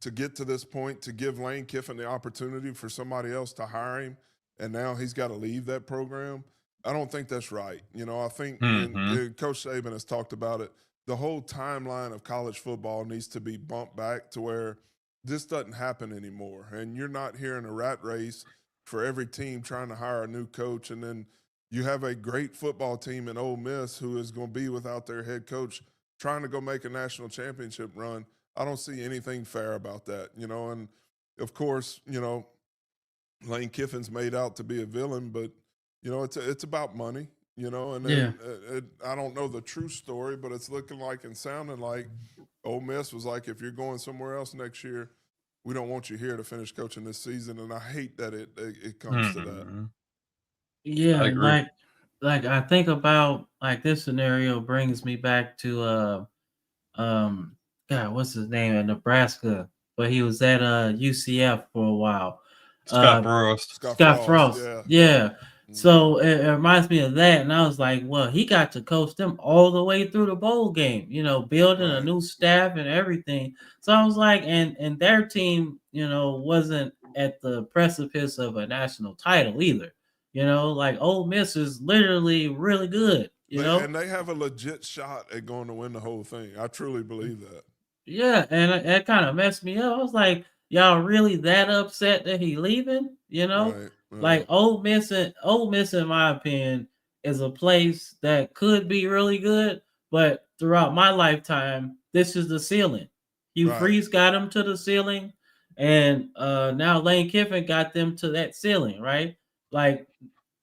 to get to this point, to give Lane Kiffin the opportunity for somebody else to hire him, and now he's got to leave that program. I don't think that's right. I think, and Coach Saban has talked about it, the whole timeline of college football needs to be bumped back to where this doesn't happen anymore. And you're not hearing a rat race for every team trying to hire a new coach. And then you have a great football team in Ole Miss who is going to be without their head coach trying to go make a national championship run. I don't see anything fair about that, and of course, Lane Kiffin's made out to be a villain, but it's about money, and then I don't know the true story, but it's looking like and sounding like Ole Miss was like, if you're going somewhere else next year, we don't want you here to finish coaching this season, and I hate that it comes to that. Yeah, I agree. like I think about like this scenario brings me back to God, what's his name at Nebraska, but he was at UCF for a while. Scott Uh Frost. Scott Frost. Yeah. Yeah. Mhm. So it reminds me of that. And I was like, well, he got to coach them all the way through the bowl game, building a Right. new staff and everything. So I was like, and their team, wasn't at the precipice of a national title either. Like Ole Miss is literally really good, They have a legit shot at going to win the whole thing. I truly believe that. Yeah, and it kind of messed me up. I was like, y'all really that upset that he leaving? Right. Like Ole Miss, in my opinion, is a place that could be really good, but throughout my lifetime, this is the ceiling. Hugh Right. Freeze got them to the ceiling, and now Lane Kiffin got them to that ceiling, right? Like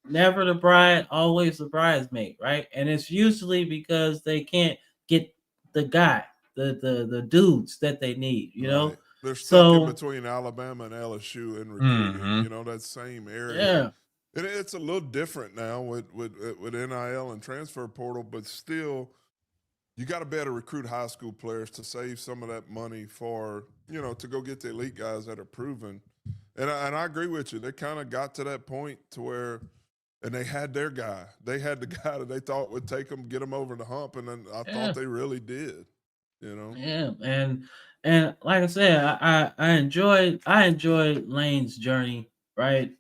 never the bride, always the bridesmaid, right? And it's usually because they can't get the guy, the dudes that they need, Right. They're stuck in So between Alabama and LSU in recruiting, that same area. yeah, It's a little different now with NIL and transfer portal, but still, you got to be able to recruit high school players to save some of that money for, to go get the elite guys that are proven. And I agree with you. They kind of got to that point to where, and they had their guy. They had the guy that they thought would take them, get them over the hump, and then I yeah. thought they really did. Yeah, and like I said, I enjoyed Lane's journey, right?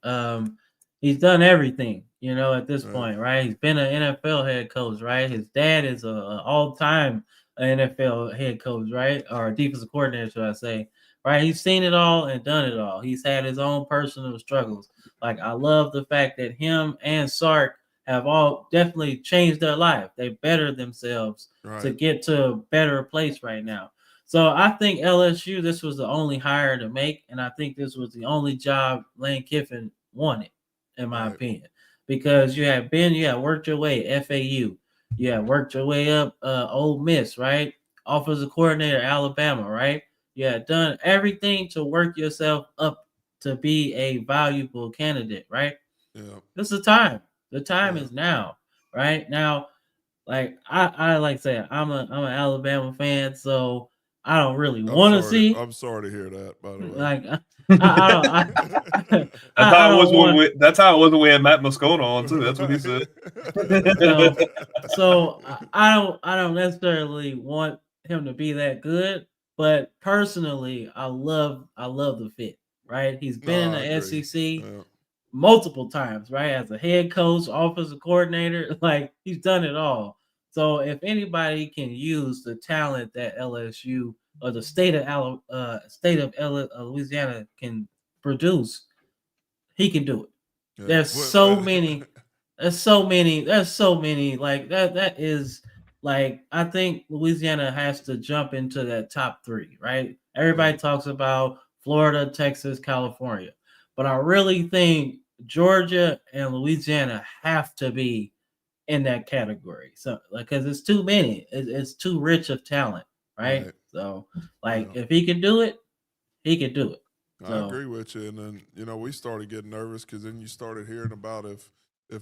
He's done everything, at this Right. point, right? He's been an NFL head coach, right? His dad is a all-time NFL head coach, right? Or defensive coordinator, should I say? Right? He's seen it all and done it all. He's had his own personal struggles. Like I love the fact that him and Sark have all definitely changed their life. They bettered themselves to Right. get to a better place right now. So I think LSU, this was the only hire to make, and I think this was the only job Lane Kiffin wanted, in my Right. opinion, because you had worked your way FAU, you had worked your way up Ole Miss, right? Offensive coordinator Alabama, right? You had done everything to work yourself up to be a valuable candidate, right? Yeah. This is the time. The time Yeah. is now, right? Now, like I like say I'm an Alabama fan, so I don't really want to see I'm sorry to hear that, by the way. like I don't That's I how it don't was want that's how it was when we had Matt Moscona on too. That's what he said. so so I don't necessarily want him to be that good, but personally I love the fit, right? He's No, been in I the agree. SEC Yeah. multiple times, right? As a head coach, offensive coordinator, like he's done it all. So if anybody can use the talent that LSU or the state of Louisiana can produce, he can do it. Yeah. There's so many. There's so many. Like that is like I think Louisiana has to jump into that top three, right? Yeah. Everybody talks about Florida, Texas, California, but I really think Georgia and Louisiana have to be in that category. So like because it's too many. It's too rich of talent, right? Right. So like Yeah. if he can do it, he can do it. I So agree with you. And then, we started getting nervous because then you started hearing about if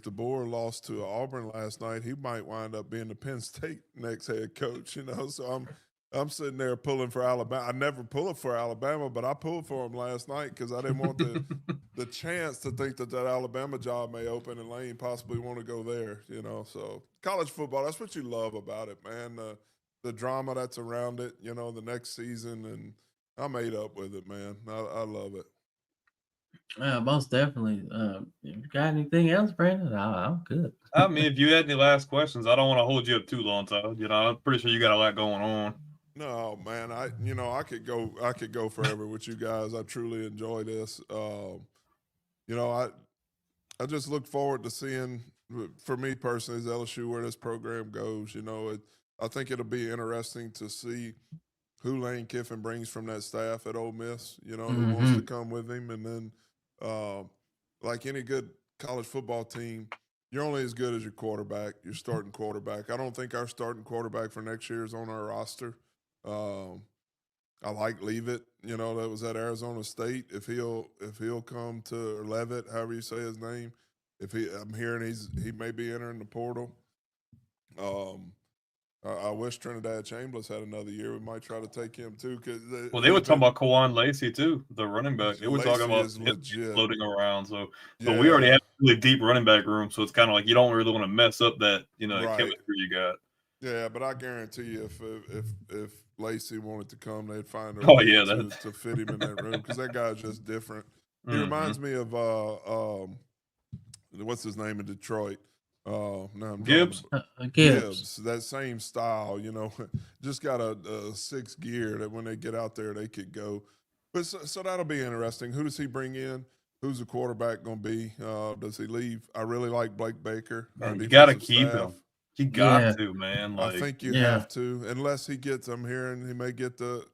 the board lost to Auburn last night, he might wind up being the Penn State next head coach. So I'm sitting there pulling for Alabama. I never pull it for Alabama, but I pulled for him last night because I didn't want the chance to think that Alabama job may open and Lane possibly want to go there. So college football, that's what you love about it, man. The drama that's around it, the next season and I'm ate up with it, man. I love it. Most definitely. You got anything else, Brandon? I'm good. I mean, if you had any last questions, I don't want to hold you up too long, Todd. I'm pretty sure you got a lot going on. No, man. I could go forever with you guys. I truly enjoy this. You know, I just look forward to seeing, for me personally, as LSU, where this program goes. I think it'll be interesting to see who Lane Kiffin brings from that staff at Ole Miss. Who wants to Mm-hmm. come with him, and then, like any good college football team, you're only as good as your quarterback, your starting quarterback. I don't think our starting quarterback for next year is on our roster. Um, I like Leavitt, that was at Arizona State. If he'll come to, or Levitt, however you say his name, I'm hearing he may be entering the portal. Um, I wish Trinidad Chambliss had another year. We might try to take him too, because Well, they were he's talking been about Kawan Lacey too, the running back. They were talking Lacey about is him legit. floating around. So, but we already Yeah, have a really deep running back room, so it's kind of like you don't really want to mess up that that right. chemistry you got. Yeah, but I guarantee you, if Lacey wanted to come, they'd find a Oh way yeah, to fit him in that room, because that guy's just different. He mm-hmm. reminds me of what's his name in Detroit? Now I'm drawing Gibbs. Gibbs. Gibbs. That same style, just got a sixth gear that when they get out there they could go. But so that'll be interesting. Who does he bring in? Who's the quarterback going to be? Does he leave? I really like Blake Baker, our Man, you got to defensive keep staff. him. You got Yeah. to, man. I Like, think you Yeah. have to, unless he gets. I'm hearing he may get the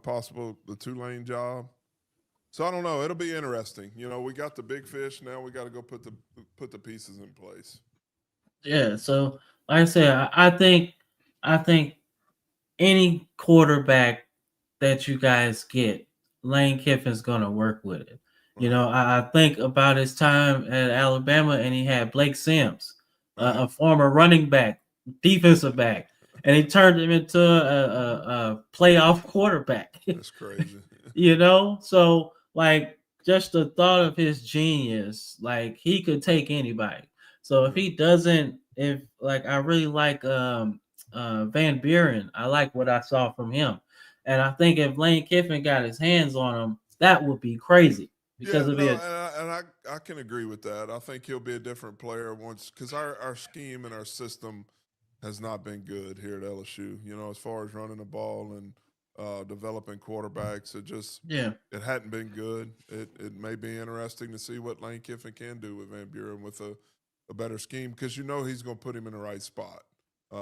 possible the Tulane job. So I don't know. It'll be interesting. We got the big fish now. We got to go put the pieces in place. Yeah. So, like I said, I think any quarterback that you guys get, Lane Kiffin's gonna work with it. Right. I think about his time at Alabama, and he had Blake Sims, Right. a former running back, defensive back, and he turned him into a playoff quarterback. That's crazy. So like just the thought of his genius, like he could take anybody. So if Yeah. he doesn't, if like I really like Van Buren, I like what I saw from him, and I think if Lane Kiffin got his hands on him, that would be crazy Yeah, because it'd be no, a and I can agree with that. I think he'll be a different player once, because our scheme and our system has not been good here at LSU. As far as running the ball and developing quarterbacks, yeah it hadn't been good. It may be interesting to see what Lane Kiffin can do with Van Buren with a better scheme, because he's going to put him in the right spot.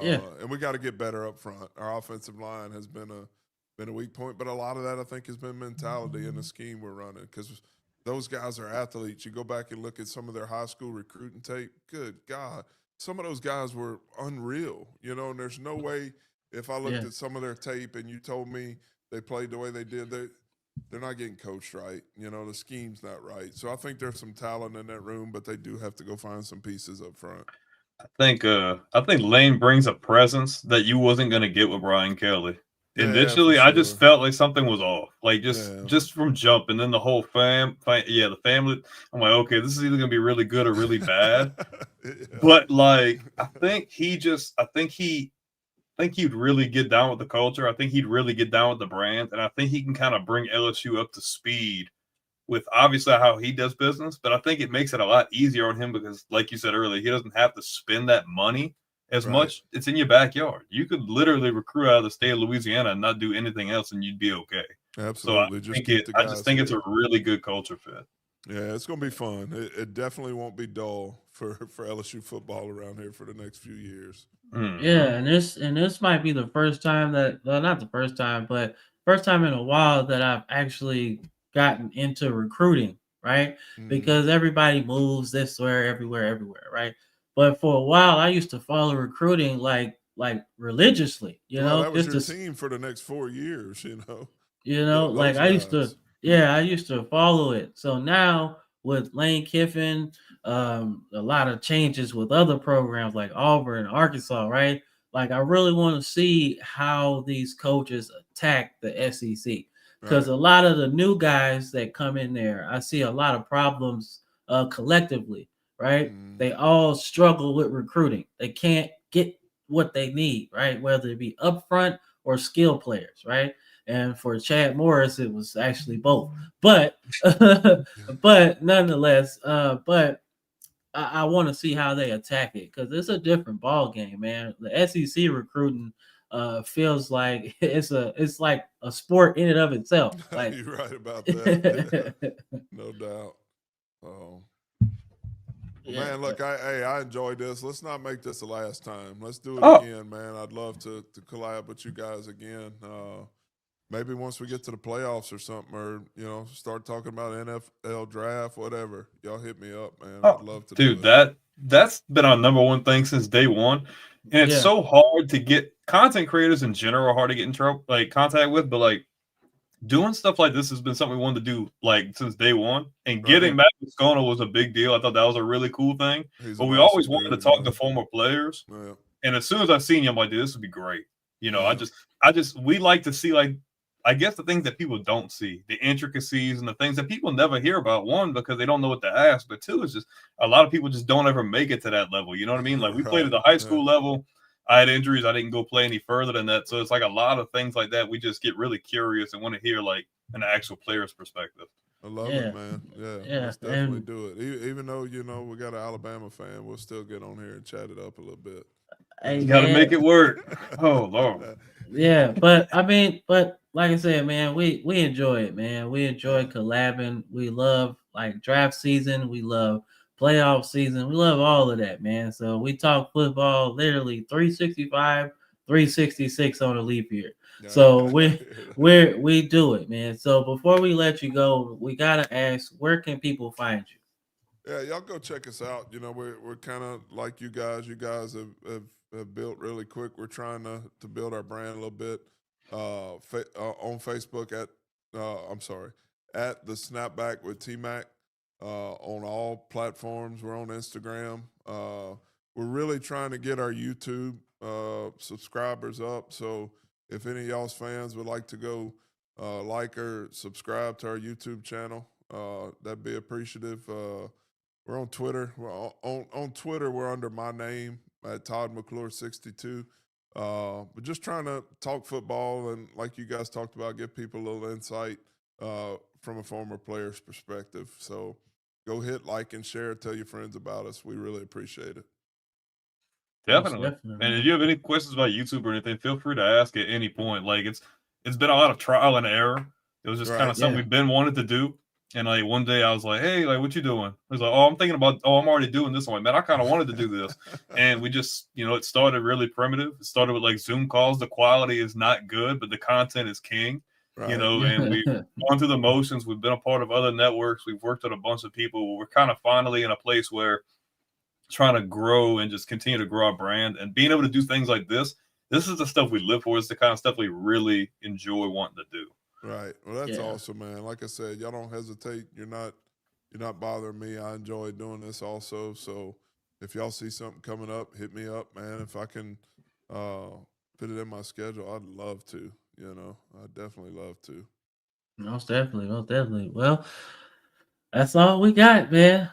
yeah And we got to get better up front. Our offensive line has been a weak point, but a lot of that I think has been mentality in the scheme we're running, because those guys are athletes. You go back and look at some of their high school recruiting tape. Good God, some of those guys were unreal, and there's no way, if I looked yeah. at some of their tape and you told me they played the way they did, they're not getting coached right. The scheme's not right. So I think there's some talent in that room, but they do have to go find some pieces up front. I think Lane brings a presence that you wasn't gonna get with Brian Kelly. Yeah, for Initially, I just sure. felt like something was off, like Yeah. just from jump, and then the whole the family. I'm like, okay, this is either gonna be really good or really bad. Yeah. But like, I think he'd really get down with the culture. I think he'd really get down with the brand, and I think he can kind of bring LSU up to speed with obviously how he does business. But I think it makes it a lot easier on him because, like you said earlier, he doesn't have to spend that money as Right. much. It's in your backyard. You could literally recruit out of the state of Louisiana and not do anything else, and you'd be okay. Absolutely. Just keep the I just guys think it's here. a really good culture fit. Yeah, it's going to be fun. It definitely won't be dull for LSU football around here for the next few years. Yeah, Mm-hmm. and this might be the first time that, well, not the first time, but first time in a while that I've actually gotten into recruiting, right? Mm-hmm. Because everybody moves this way, everywhere, right? But for a while, I used to follow recruiting like religiously, Well, that was just your to team for the next 4 years, like those I used to, guys. yeah, I used to follow it. So now with Lane Kiffin, a lot of changes with other programs like Auburn, Arkansas, right? Like I really want to see how these coaches attack the SEC, because Right. a lot of the new guys that come in there, I see a lot of problems collectively, right? Mm-hmm. They all struggle with recruiting. They can't get what they need, right? Whether it be upfront or skill players, right? and for Chad Morris, it was actually both. But but nonetheless, but I want to see how they attack it because it's a different ball game, man. The SEC recruiting feels like it's like a sport in and of itself. Like You're right about that. No doubt. yeah, Man, look, I enjoyed this. Let's not make this the last time. Let's do it Oh. again, man. I'd love to collab with you guys again. Maybe once we get to the playoffs or something, or start talking about NFL draft, whatever. Y'all hit me up, man. I'd love to Dude, do it. that's been our number one thing since day one. And it's Yeah. so hard to get content creators in general are hard to get in trouble, like contact with, but like doing stuff like this has been something we wanted to do like since day one. And getting Matt Moscona was a big deal. I thought that was a really cool thing. He's But an we awesome always wanted to dude, talk man. to former players. Yeah. And as soon as I seen you, I'm like, dude, this would be great. Yeah. We like to see, like, I guess the things that people don't see, the intricacies and the things that people never hear about. One, because they don't know what to ask, but two, is just a lot of people just don't ever make it to that level. You know what I mean? Like, we played at the high school level. I had injuries. I didn't go play any further than that. So it's like a lot of things like that. We just get really curious and want to hear like an actual player's perspective. I love it, man. Yeah, let's definitely do it. Even though, we got an Alabama fan, we'll still get on here and chat it up a little bit. You got to make it work. Oh, Lord. Yeah, but I mean, but like I said, man, we enjoy it, man. We enjoy collabing. We love like draft season. We love playoff season. We love all of that, man. So we talk football literally 365, 366 on a leap year. So we do it, man. So before we let you go, we gotta ask, where can people find you? Yeah, y'all go check us out. We're kind of like you guys. You guys have built really quick. We're trying to build our brand a little bit on Facebook at the Snapback with T-Mac on all platforms. We're on Instagram. We're really trying to get our YouTube subscribers up. So if any of y'all's fans would like to go like or subscribe to our YouTube channel, that'd be appreciative. We're on Twitter. We're on Twitter. We're under my name at Todd McClure 62. But just trying to talk football and, like you guys talked about, give people a little insight from a former player's perspective. So go hit like and share. Tell your friends about us. We really appreciate it. Definitely. And if you have any questions about YouTube or anything, feel free to ask at any point. Like it's been a lot of trial and error. It was just kind of something we've been wanting to do. And like one day I was like, hey, like, what you doing? I was like, I'm already doing this. I'm like, man, I kind of wanted to do this. And we just, it started really primitive. It started with like Zoom calls. The quality is not good, but the content is king. Right. And we've gone through the motions. We've been a part of other networks. We've worked with a bunch of people. We're kind of finally in a place where trying to grow and just continue to grow our brand and being able to do things like this. This is the stuff we live for. It's the kind of stuff we really enjoy wanting to do. Right. Well, that's awesome, man. Like I said, y'all don't hesitate. You're not bothering me. I enjoy doing this also. So if y'all see something coming up, hit me up, man. If I can fit it in my schedule, I'd love to. I'd definitely love to. Most definitely. Well, that's all we got, man.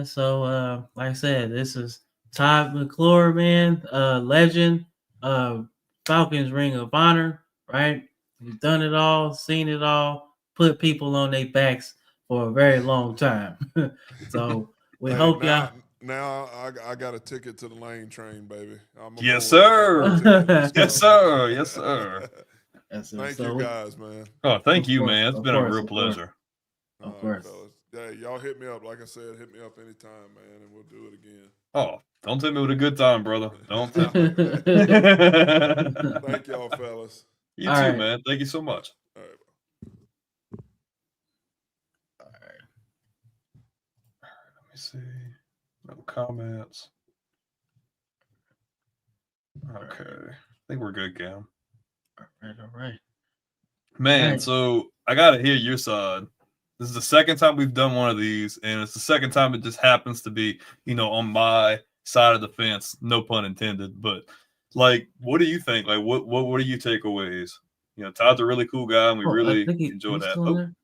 So, like I said, this is Todd McClure, man, legend, Falcons Ring of Honor, right? You've done it all, seen it all, put people on their backs for a very long time. So we hope y'all. Now I got a ticket to the Lane train, baby. Yes, sir. Yes, sir. Yes, sir. Thank you guys, man. Oh, thank you, man. It's been a real pleasure. Of course. Fellas. Yeah, y'all hit me up. Like I said, hit me up anytime, man, and we'll do it again. Oh, don't tell me with a good time, brother. Don't tell me. Thank y'all, fellas. You too, man. Thank you so much. All right. Let me see. No comments. Okay. I think we're good, Cam. All right. Man, so I got to hear your side. This is the second time we've done one of these, and it's the second time it just happens to be, on my side of the fence. No pun intended. But, like, what do you think? Like, what are your takeaways? Todd's a really cool guy, and we really enjoy that.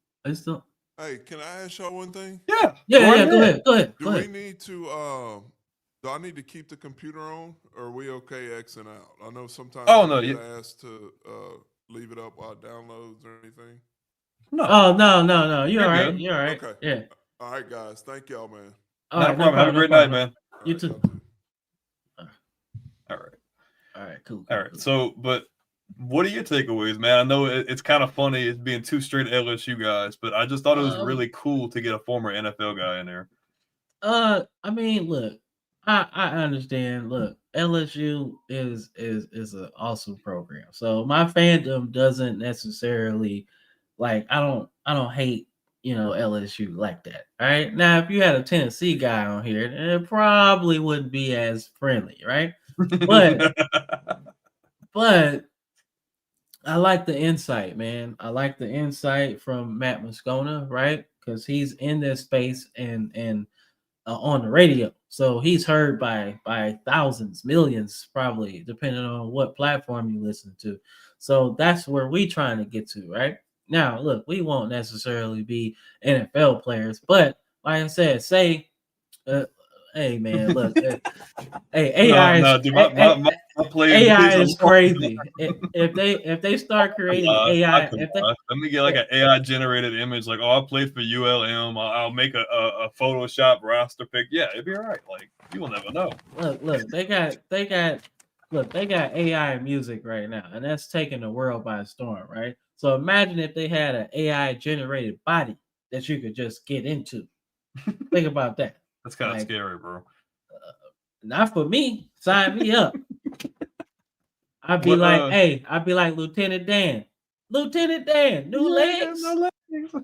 Hey, can I ask y'all one thing? Yeah. Go ahead. Do we need to do I need to keep the computer on, or are we okay Xing out? I know sometimes you get asked to leave it up while it downloads or anything? No, Oh no. You're you're all right. good. You're all right. Okay. Yeah. All right, guys. Thank y'all, man. All Not a right. No problem. Have a problem. No great night, problem. man. All You right, too. y'all too. All right. All right. Cool. All right. So, but what are your takeaways, man? I know it's kind of funny it's being two straight LSU guys, but I just thought it was really cool to get a former NFL guy in there. I mean, look, I understand. Look, LSU is an awesome program. So my fandom doesn't necessarily like I don't hate, LSU like that. All right. Now, if you had a Tennessee guy on here, then it probably wouldn't be as friendly, right? But I like the insight, man. I like the insight from Matt Moscona, right? Because he's in this space and on the radio. So he's heard by thousands, millions, probably, depending on what platform you listen to. So that's where we trying to get to, right? Now, look, we won't necessarily be NFL players, but like I said, say, hey man, look, hey No, dude, my playing days AI are is long. crazy. If they start creating AI, Let me get like an AI generated image, like, oh, I played for ULM. I'll make a Photoshop roster pick. Yeah, it'd be all right. Like, you will never know. look, they got AI music right now, and that's taking the world by storm, right? So imagine if they had an AI generated body that you could just get into. Think about that. That's kind of Like, scary, bro. not for me. Sign me up. I'd be What like, hey, I'd be like Lieutenant Dan. Lieutenant Dan, new legs. no legs.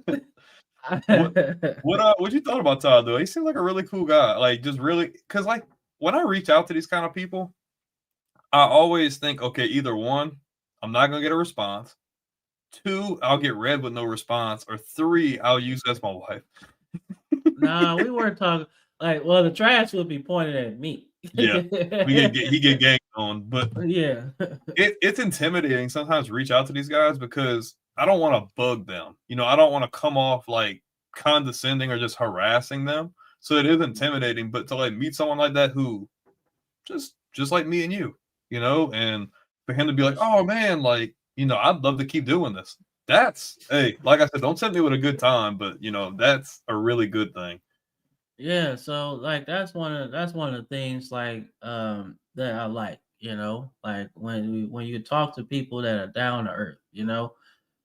What you thought about Todd though? He seems like a really cool guy. Like, just really, because like when I reach out to these kind of people, I always think, okay, either one, I'm not gonna get a response. Two, I'll get read with no response, or three, I'll use as my wife. Nah, we weren't talking like, well, the trash would be pointed at me. Yeah, he get ganged on, but yeah. it's intimidating sometimes to reach out to these guys because I don't want to bug them. I don't want to come off like condescending or just harassing them. So it is intimidating, but to like meet someone like that who just like me and you, and for him to be like, oh man, like, I'd love to keep doing this. That's, hey, like I said, don't send me with a good time, but that's a really good thing. Yeah, so like that's one of the things like that I like when you talk to people that are down to earth,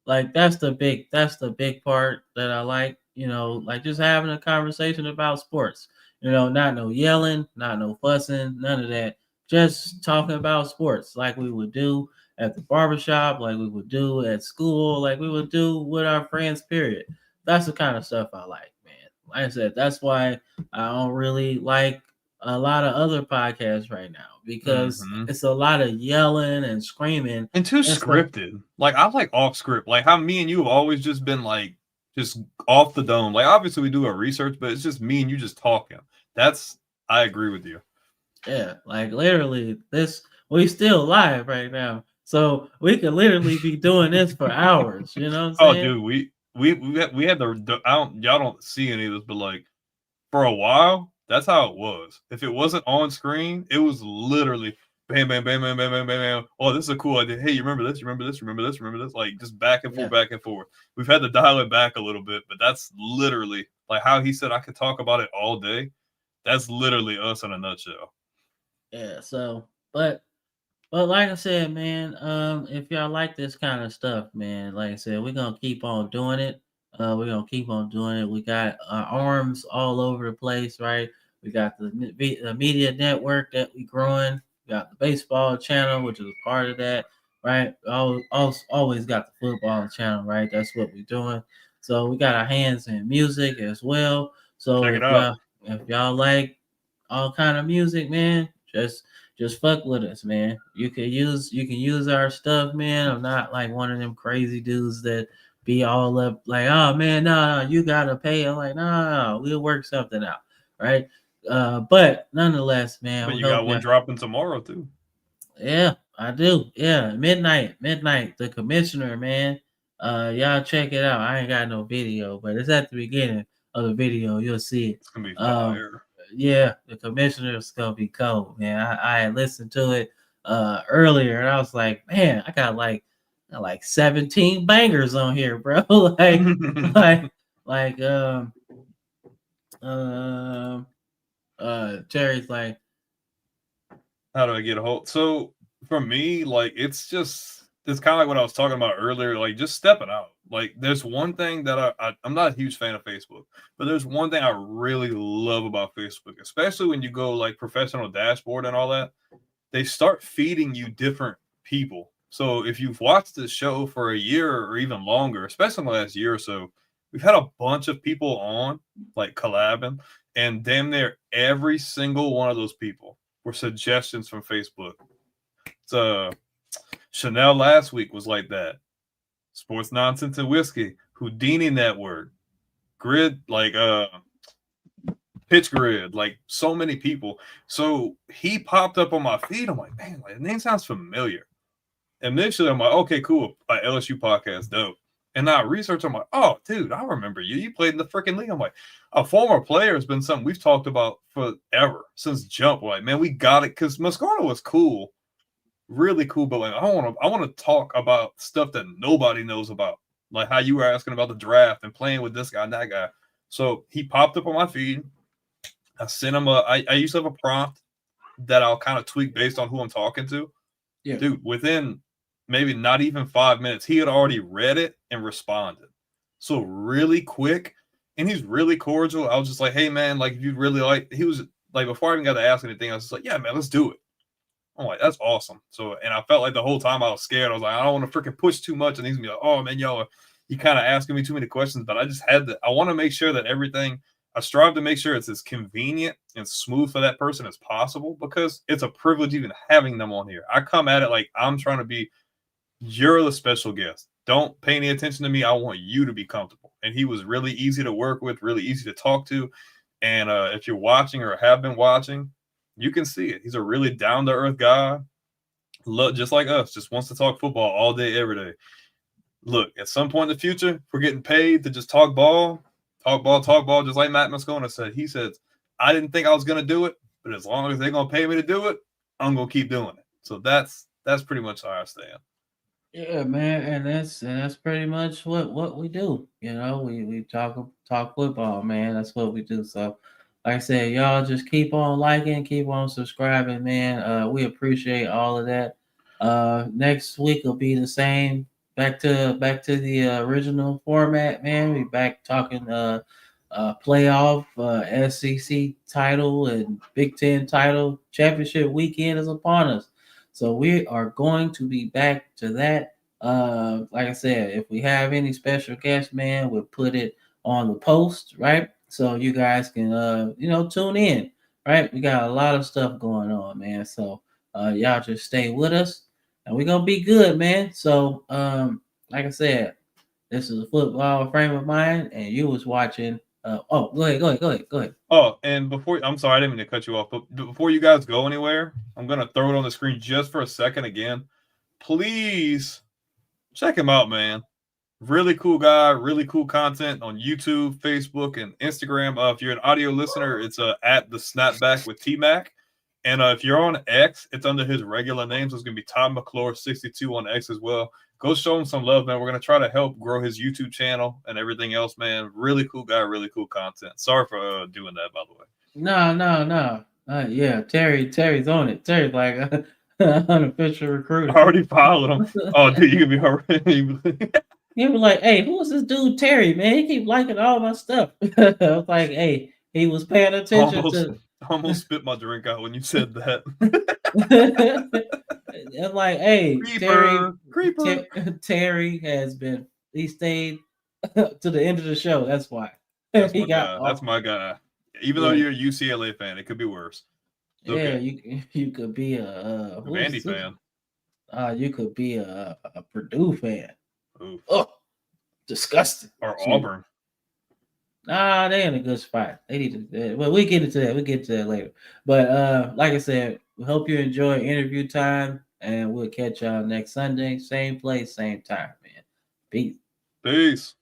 like that's the big part that I like, like just having a conversation about sports, not no yelling, not no fussing, none of that. Just talking about sports like we would do at the barbershop, like we would do at school, like we would do with our friends, period. That's the kind of stuff I like, man. Like I said, that's why I don't really like a lot of other podcasts right now because it's a lot of yelling and screaming and too stuff. scripted. Like, I like off script, like how me and you have always just been like just off the dome. Like, obviously we do our research, but it's just me and you just talking. I agree with you. Yeah, like literally we still live right now. So we could literally be doing this for hours, you know what I'm saying? Dude, we had y'all don't see any of this, but like for a while, that's how it was. If it wasn't on screen, it was literally bam, bam, bam, bam, bam, bam, bam, bam. Oh, this is a cool idea. Hey, you remember this? You remember this? Remember this? Remember this? Like, just back and forth, back and forth. We've had to dial it back a little bit, but that's literally like how he said I could talk about it all day. That's literally us in a nutshell. Yeah, so but like I said, man, if y'all like this kind of stuff, man, like I said, we're gonna keep on doing it. We're gonna keep on doing it. We got our arms all over the place, right? We got the media network that we growing. We got the baseball channel, which is a part of that, right? Always got the football channel, right? That's what we're doing. So we got our hands in music as well. So Check it out. if y'all like all kind of music, man, just fuck with us, man. You can use our stuff, man. I'm not like one of them crazy dudes that be all up like, oh man, no, you gotta pay. I'm like, no, we'll work something out, right? But nonetheless, man, But we you hope got one dropping tomorrow too. yeah, I do. Yeah, midnight. The commissioner, man. Y'all check it out. I ain't got no video, but it's at the beginning of the video. You'll see it. It's gonna be fire. Yeah, the commissioner is gonna be cold, man. I had listened to it earlier and I was like, man, I got like got like 17 bangers on here, bro. like Terry's like, how do I get a hold? So for me, like it's kind of like what I was talking about earlier, like just stepping out. Like there's one thing that I'm not a huge fan of Facebook, but there's one thing I really love about Facebook, especially when you go like professional dashboard and all that. They start feeding you different people. So if you've watched this show for a year or even longer, especially in the last year or so, we've had a bunch of people on, like collabing, and damn near every single one of those people were suggestions from Facebook. So Chanel last week was like that. Sports Nonsense and Whiskey, Houdini Network, Grid, like Pitch Grid, like so many people. So he popped up on my feed. I'm like, man, like, the name sounds familiar. Initially, I'm like, okay, cool. LSU podcast, dope. And I researched, I'm like, oh, dude, I remember you. You played in the freaking league. I'm like, a former player has been something we've talked about forever, since jump. Like, man, we got it. Because Moscona was cool, really cool. But like, I want to talk about stuff that nobody knows about. Like how you were asking about the draft and playing with this guy and that guy. So he popped up on my feed. I sent him I used to have a prompt that I'll kind of tweak based on who I'm talking to. yeah, Dude, within maybe not even 5 minutes, he had already read it and responded. So really quick, and he's really cordial. I was just like, hey man, like if you really like, he was like, before I even got to ask anything, I was just like, yeah, man, let's do it. I'm like, that's awesome. So, and I felt like the whole time I was scared. I was like, I don't want to freaking push too much. And he's gonna be like, oh man, y'all, you kind of asking me too many questions. But I just had to, I want to make sure that everything, I strive to make sure it's as convenient and smooth for that person as possible, because it's a privilege even having them on here. I come at it like I'm trying to be, you're the special guest. Don't pay any attention to me. I want you to be comfortable. And he was really easy to work with, really easy to talk to. And if you're watching or have been watching, you can see it. He's a really down-to-earth guy. Just like us, just wants to talk football all day, every day. Look, at some point in the future, if we're getting paid to just talk ball, just like Matt Moscona said. He said, I didn't think I was going to do it, but as long as they're going to pay me to do it, I'm going to keep doing it. So that's pretty much how I stand. yeah, man, and that's pretty much what we do. You know, we talk football, man. That's what we do. So, like I said, y'all just keep on liking, keep on subscribing, man. We appreciate all of that. Next week will be the same. Back to the original format, man. We back talking playoff, SEC title and Big Ten title. Championship weekend is upon us. So we are going to be back to that. Like I said, if we have any special guests, man, we'll put it on the post, right? So you guys can tune in, right? We got a lot of stuff going on, man. So y'all just stay with us and we're gonna be good, man. So like I said, this is a football frame of mind, and you was watching go ahead. Oh, and I'm sorry, I didn't mean to cut you off, but before you guys go anywhere, I'm going to throw it on the screen just for a second again. Please check him out, man. Really cool guy, really cool content on YouTube, Facebook, and Instagram. If you're an audio listener, it's at the Snapback with T-Mac. And if you're on X, it's under his regular name, so it's going to be Todd McClure 62 on X as well. Go show him some love, man. We're going to try to help grow his YouTube channel and everything else, man. Really cool guy, really cool content. Sorry for doing that, by the way. No. Yeah, Terry's on it. Terry's like unofficial recruiter. I already followed him. Oh, dude, you can be already. He was like, hey, who is this dude Terry, man? He keep liking all my stuff. I was like, hey, he was paying attention to. I almost spit my drink out when you said that. I'm like, hey, Creeper. Terry he stayed to the end of the show. That's why. That's my guy. Even though you're a UCLA fan, it could be worse. Okay. Yeah, you could be a Vandy fan. You could be a Purdue fan. Oof. Oh, disgusting. Or Auburn. Nah, they in a good spot. They need to. Well, we get into that. We'll get to that later. But like I said, we hope you enjoy interview time, and we'll catch y'all next Sunday, same place, same time, man. Peace. Peace.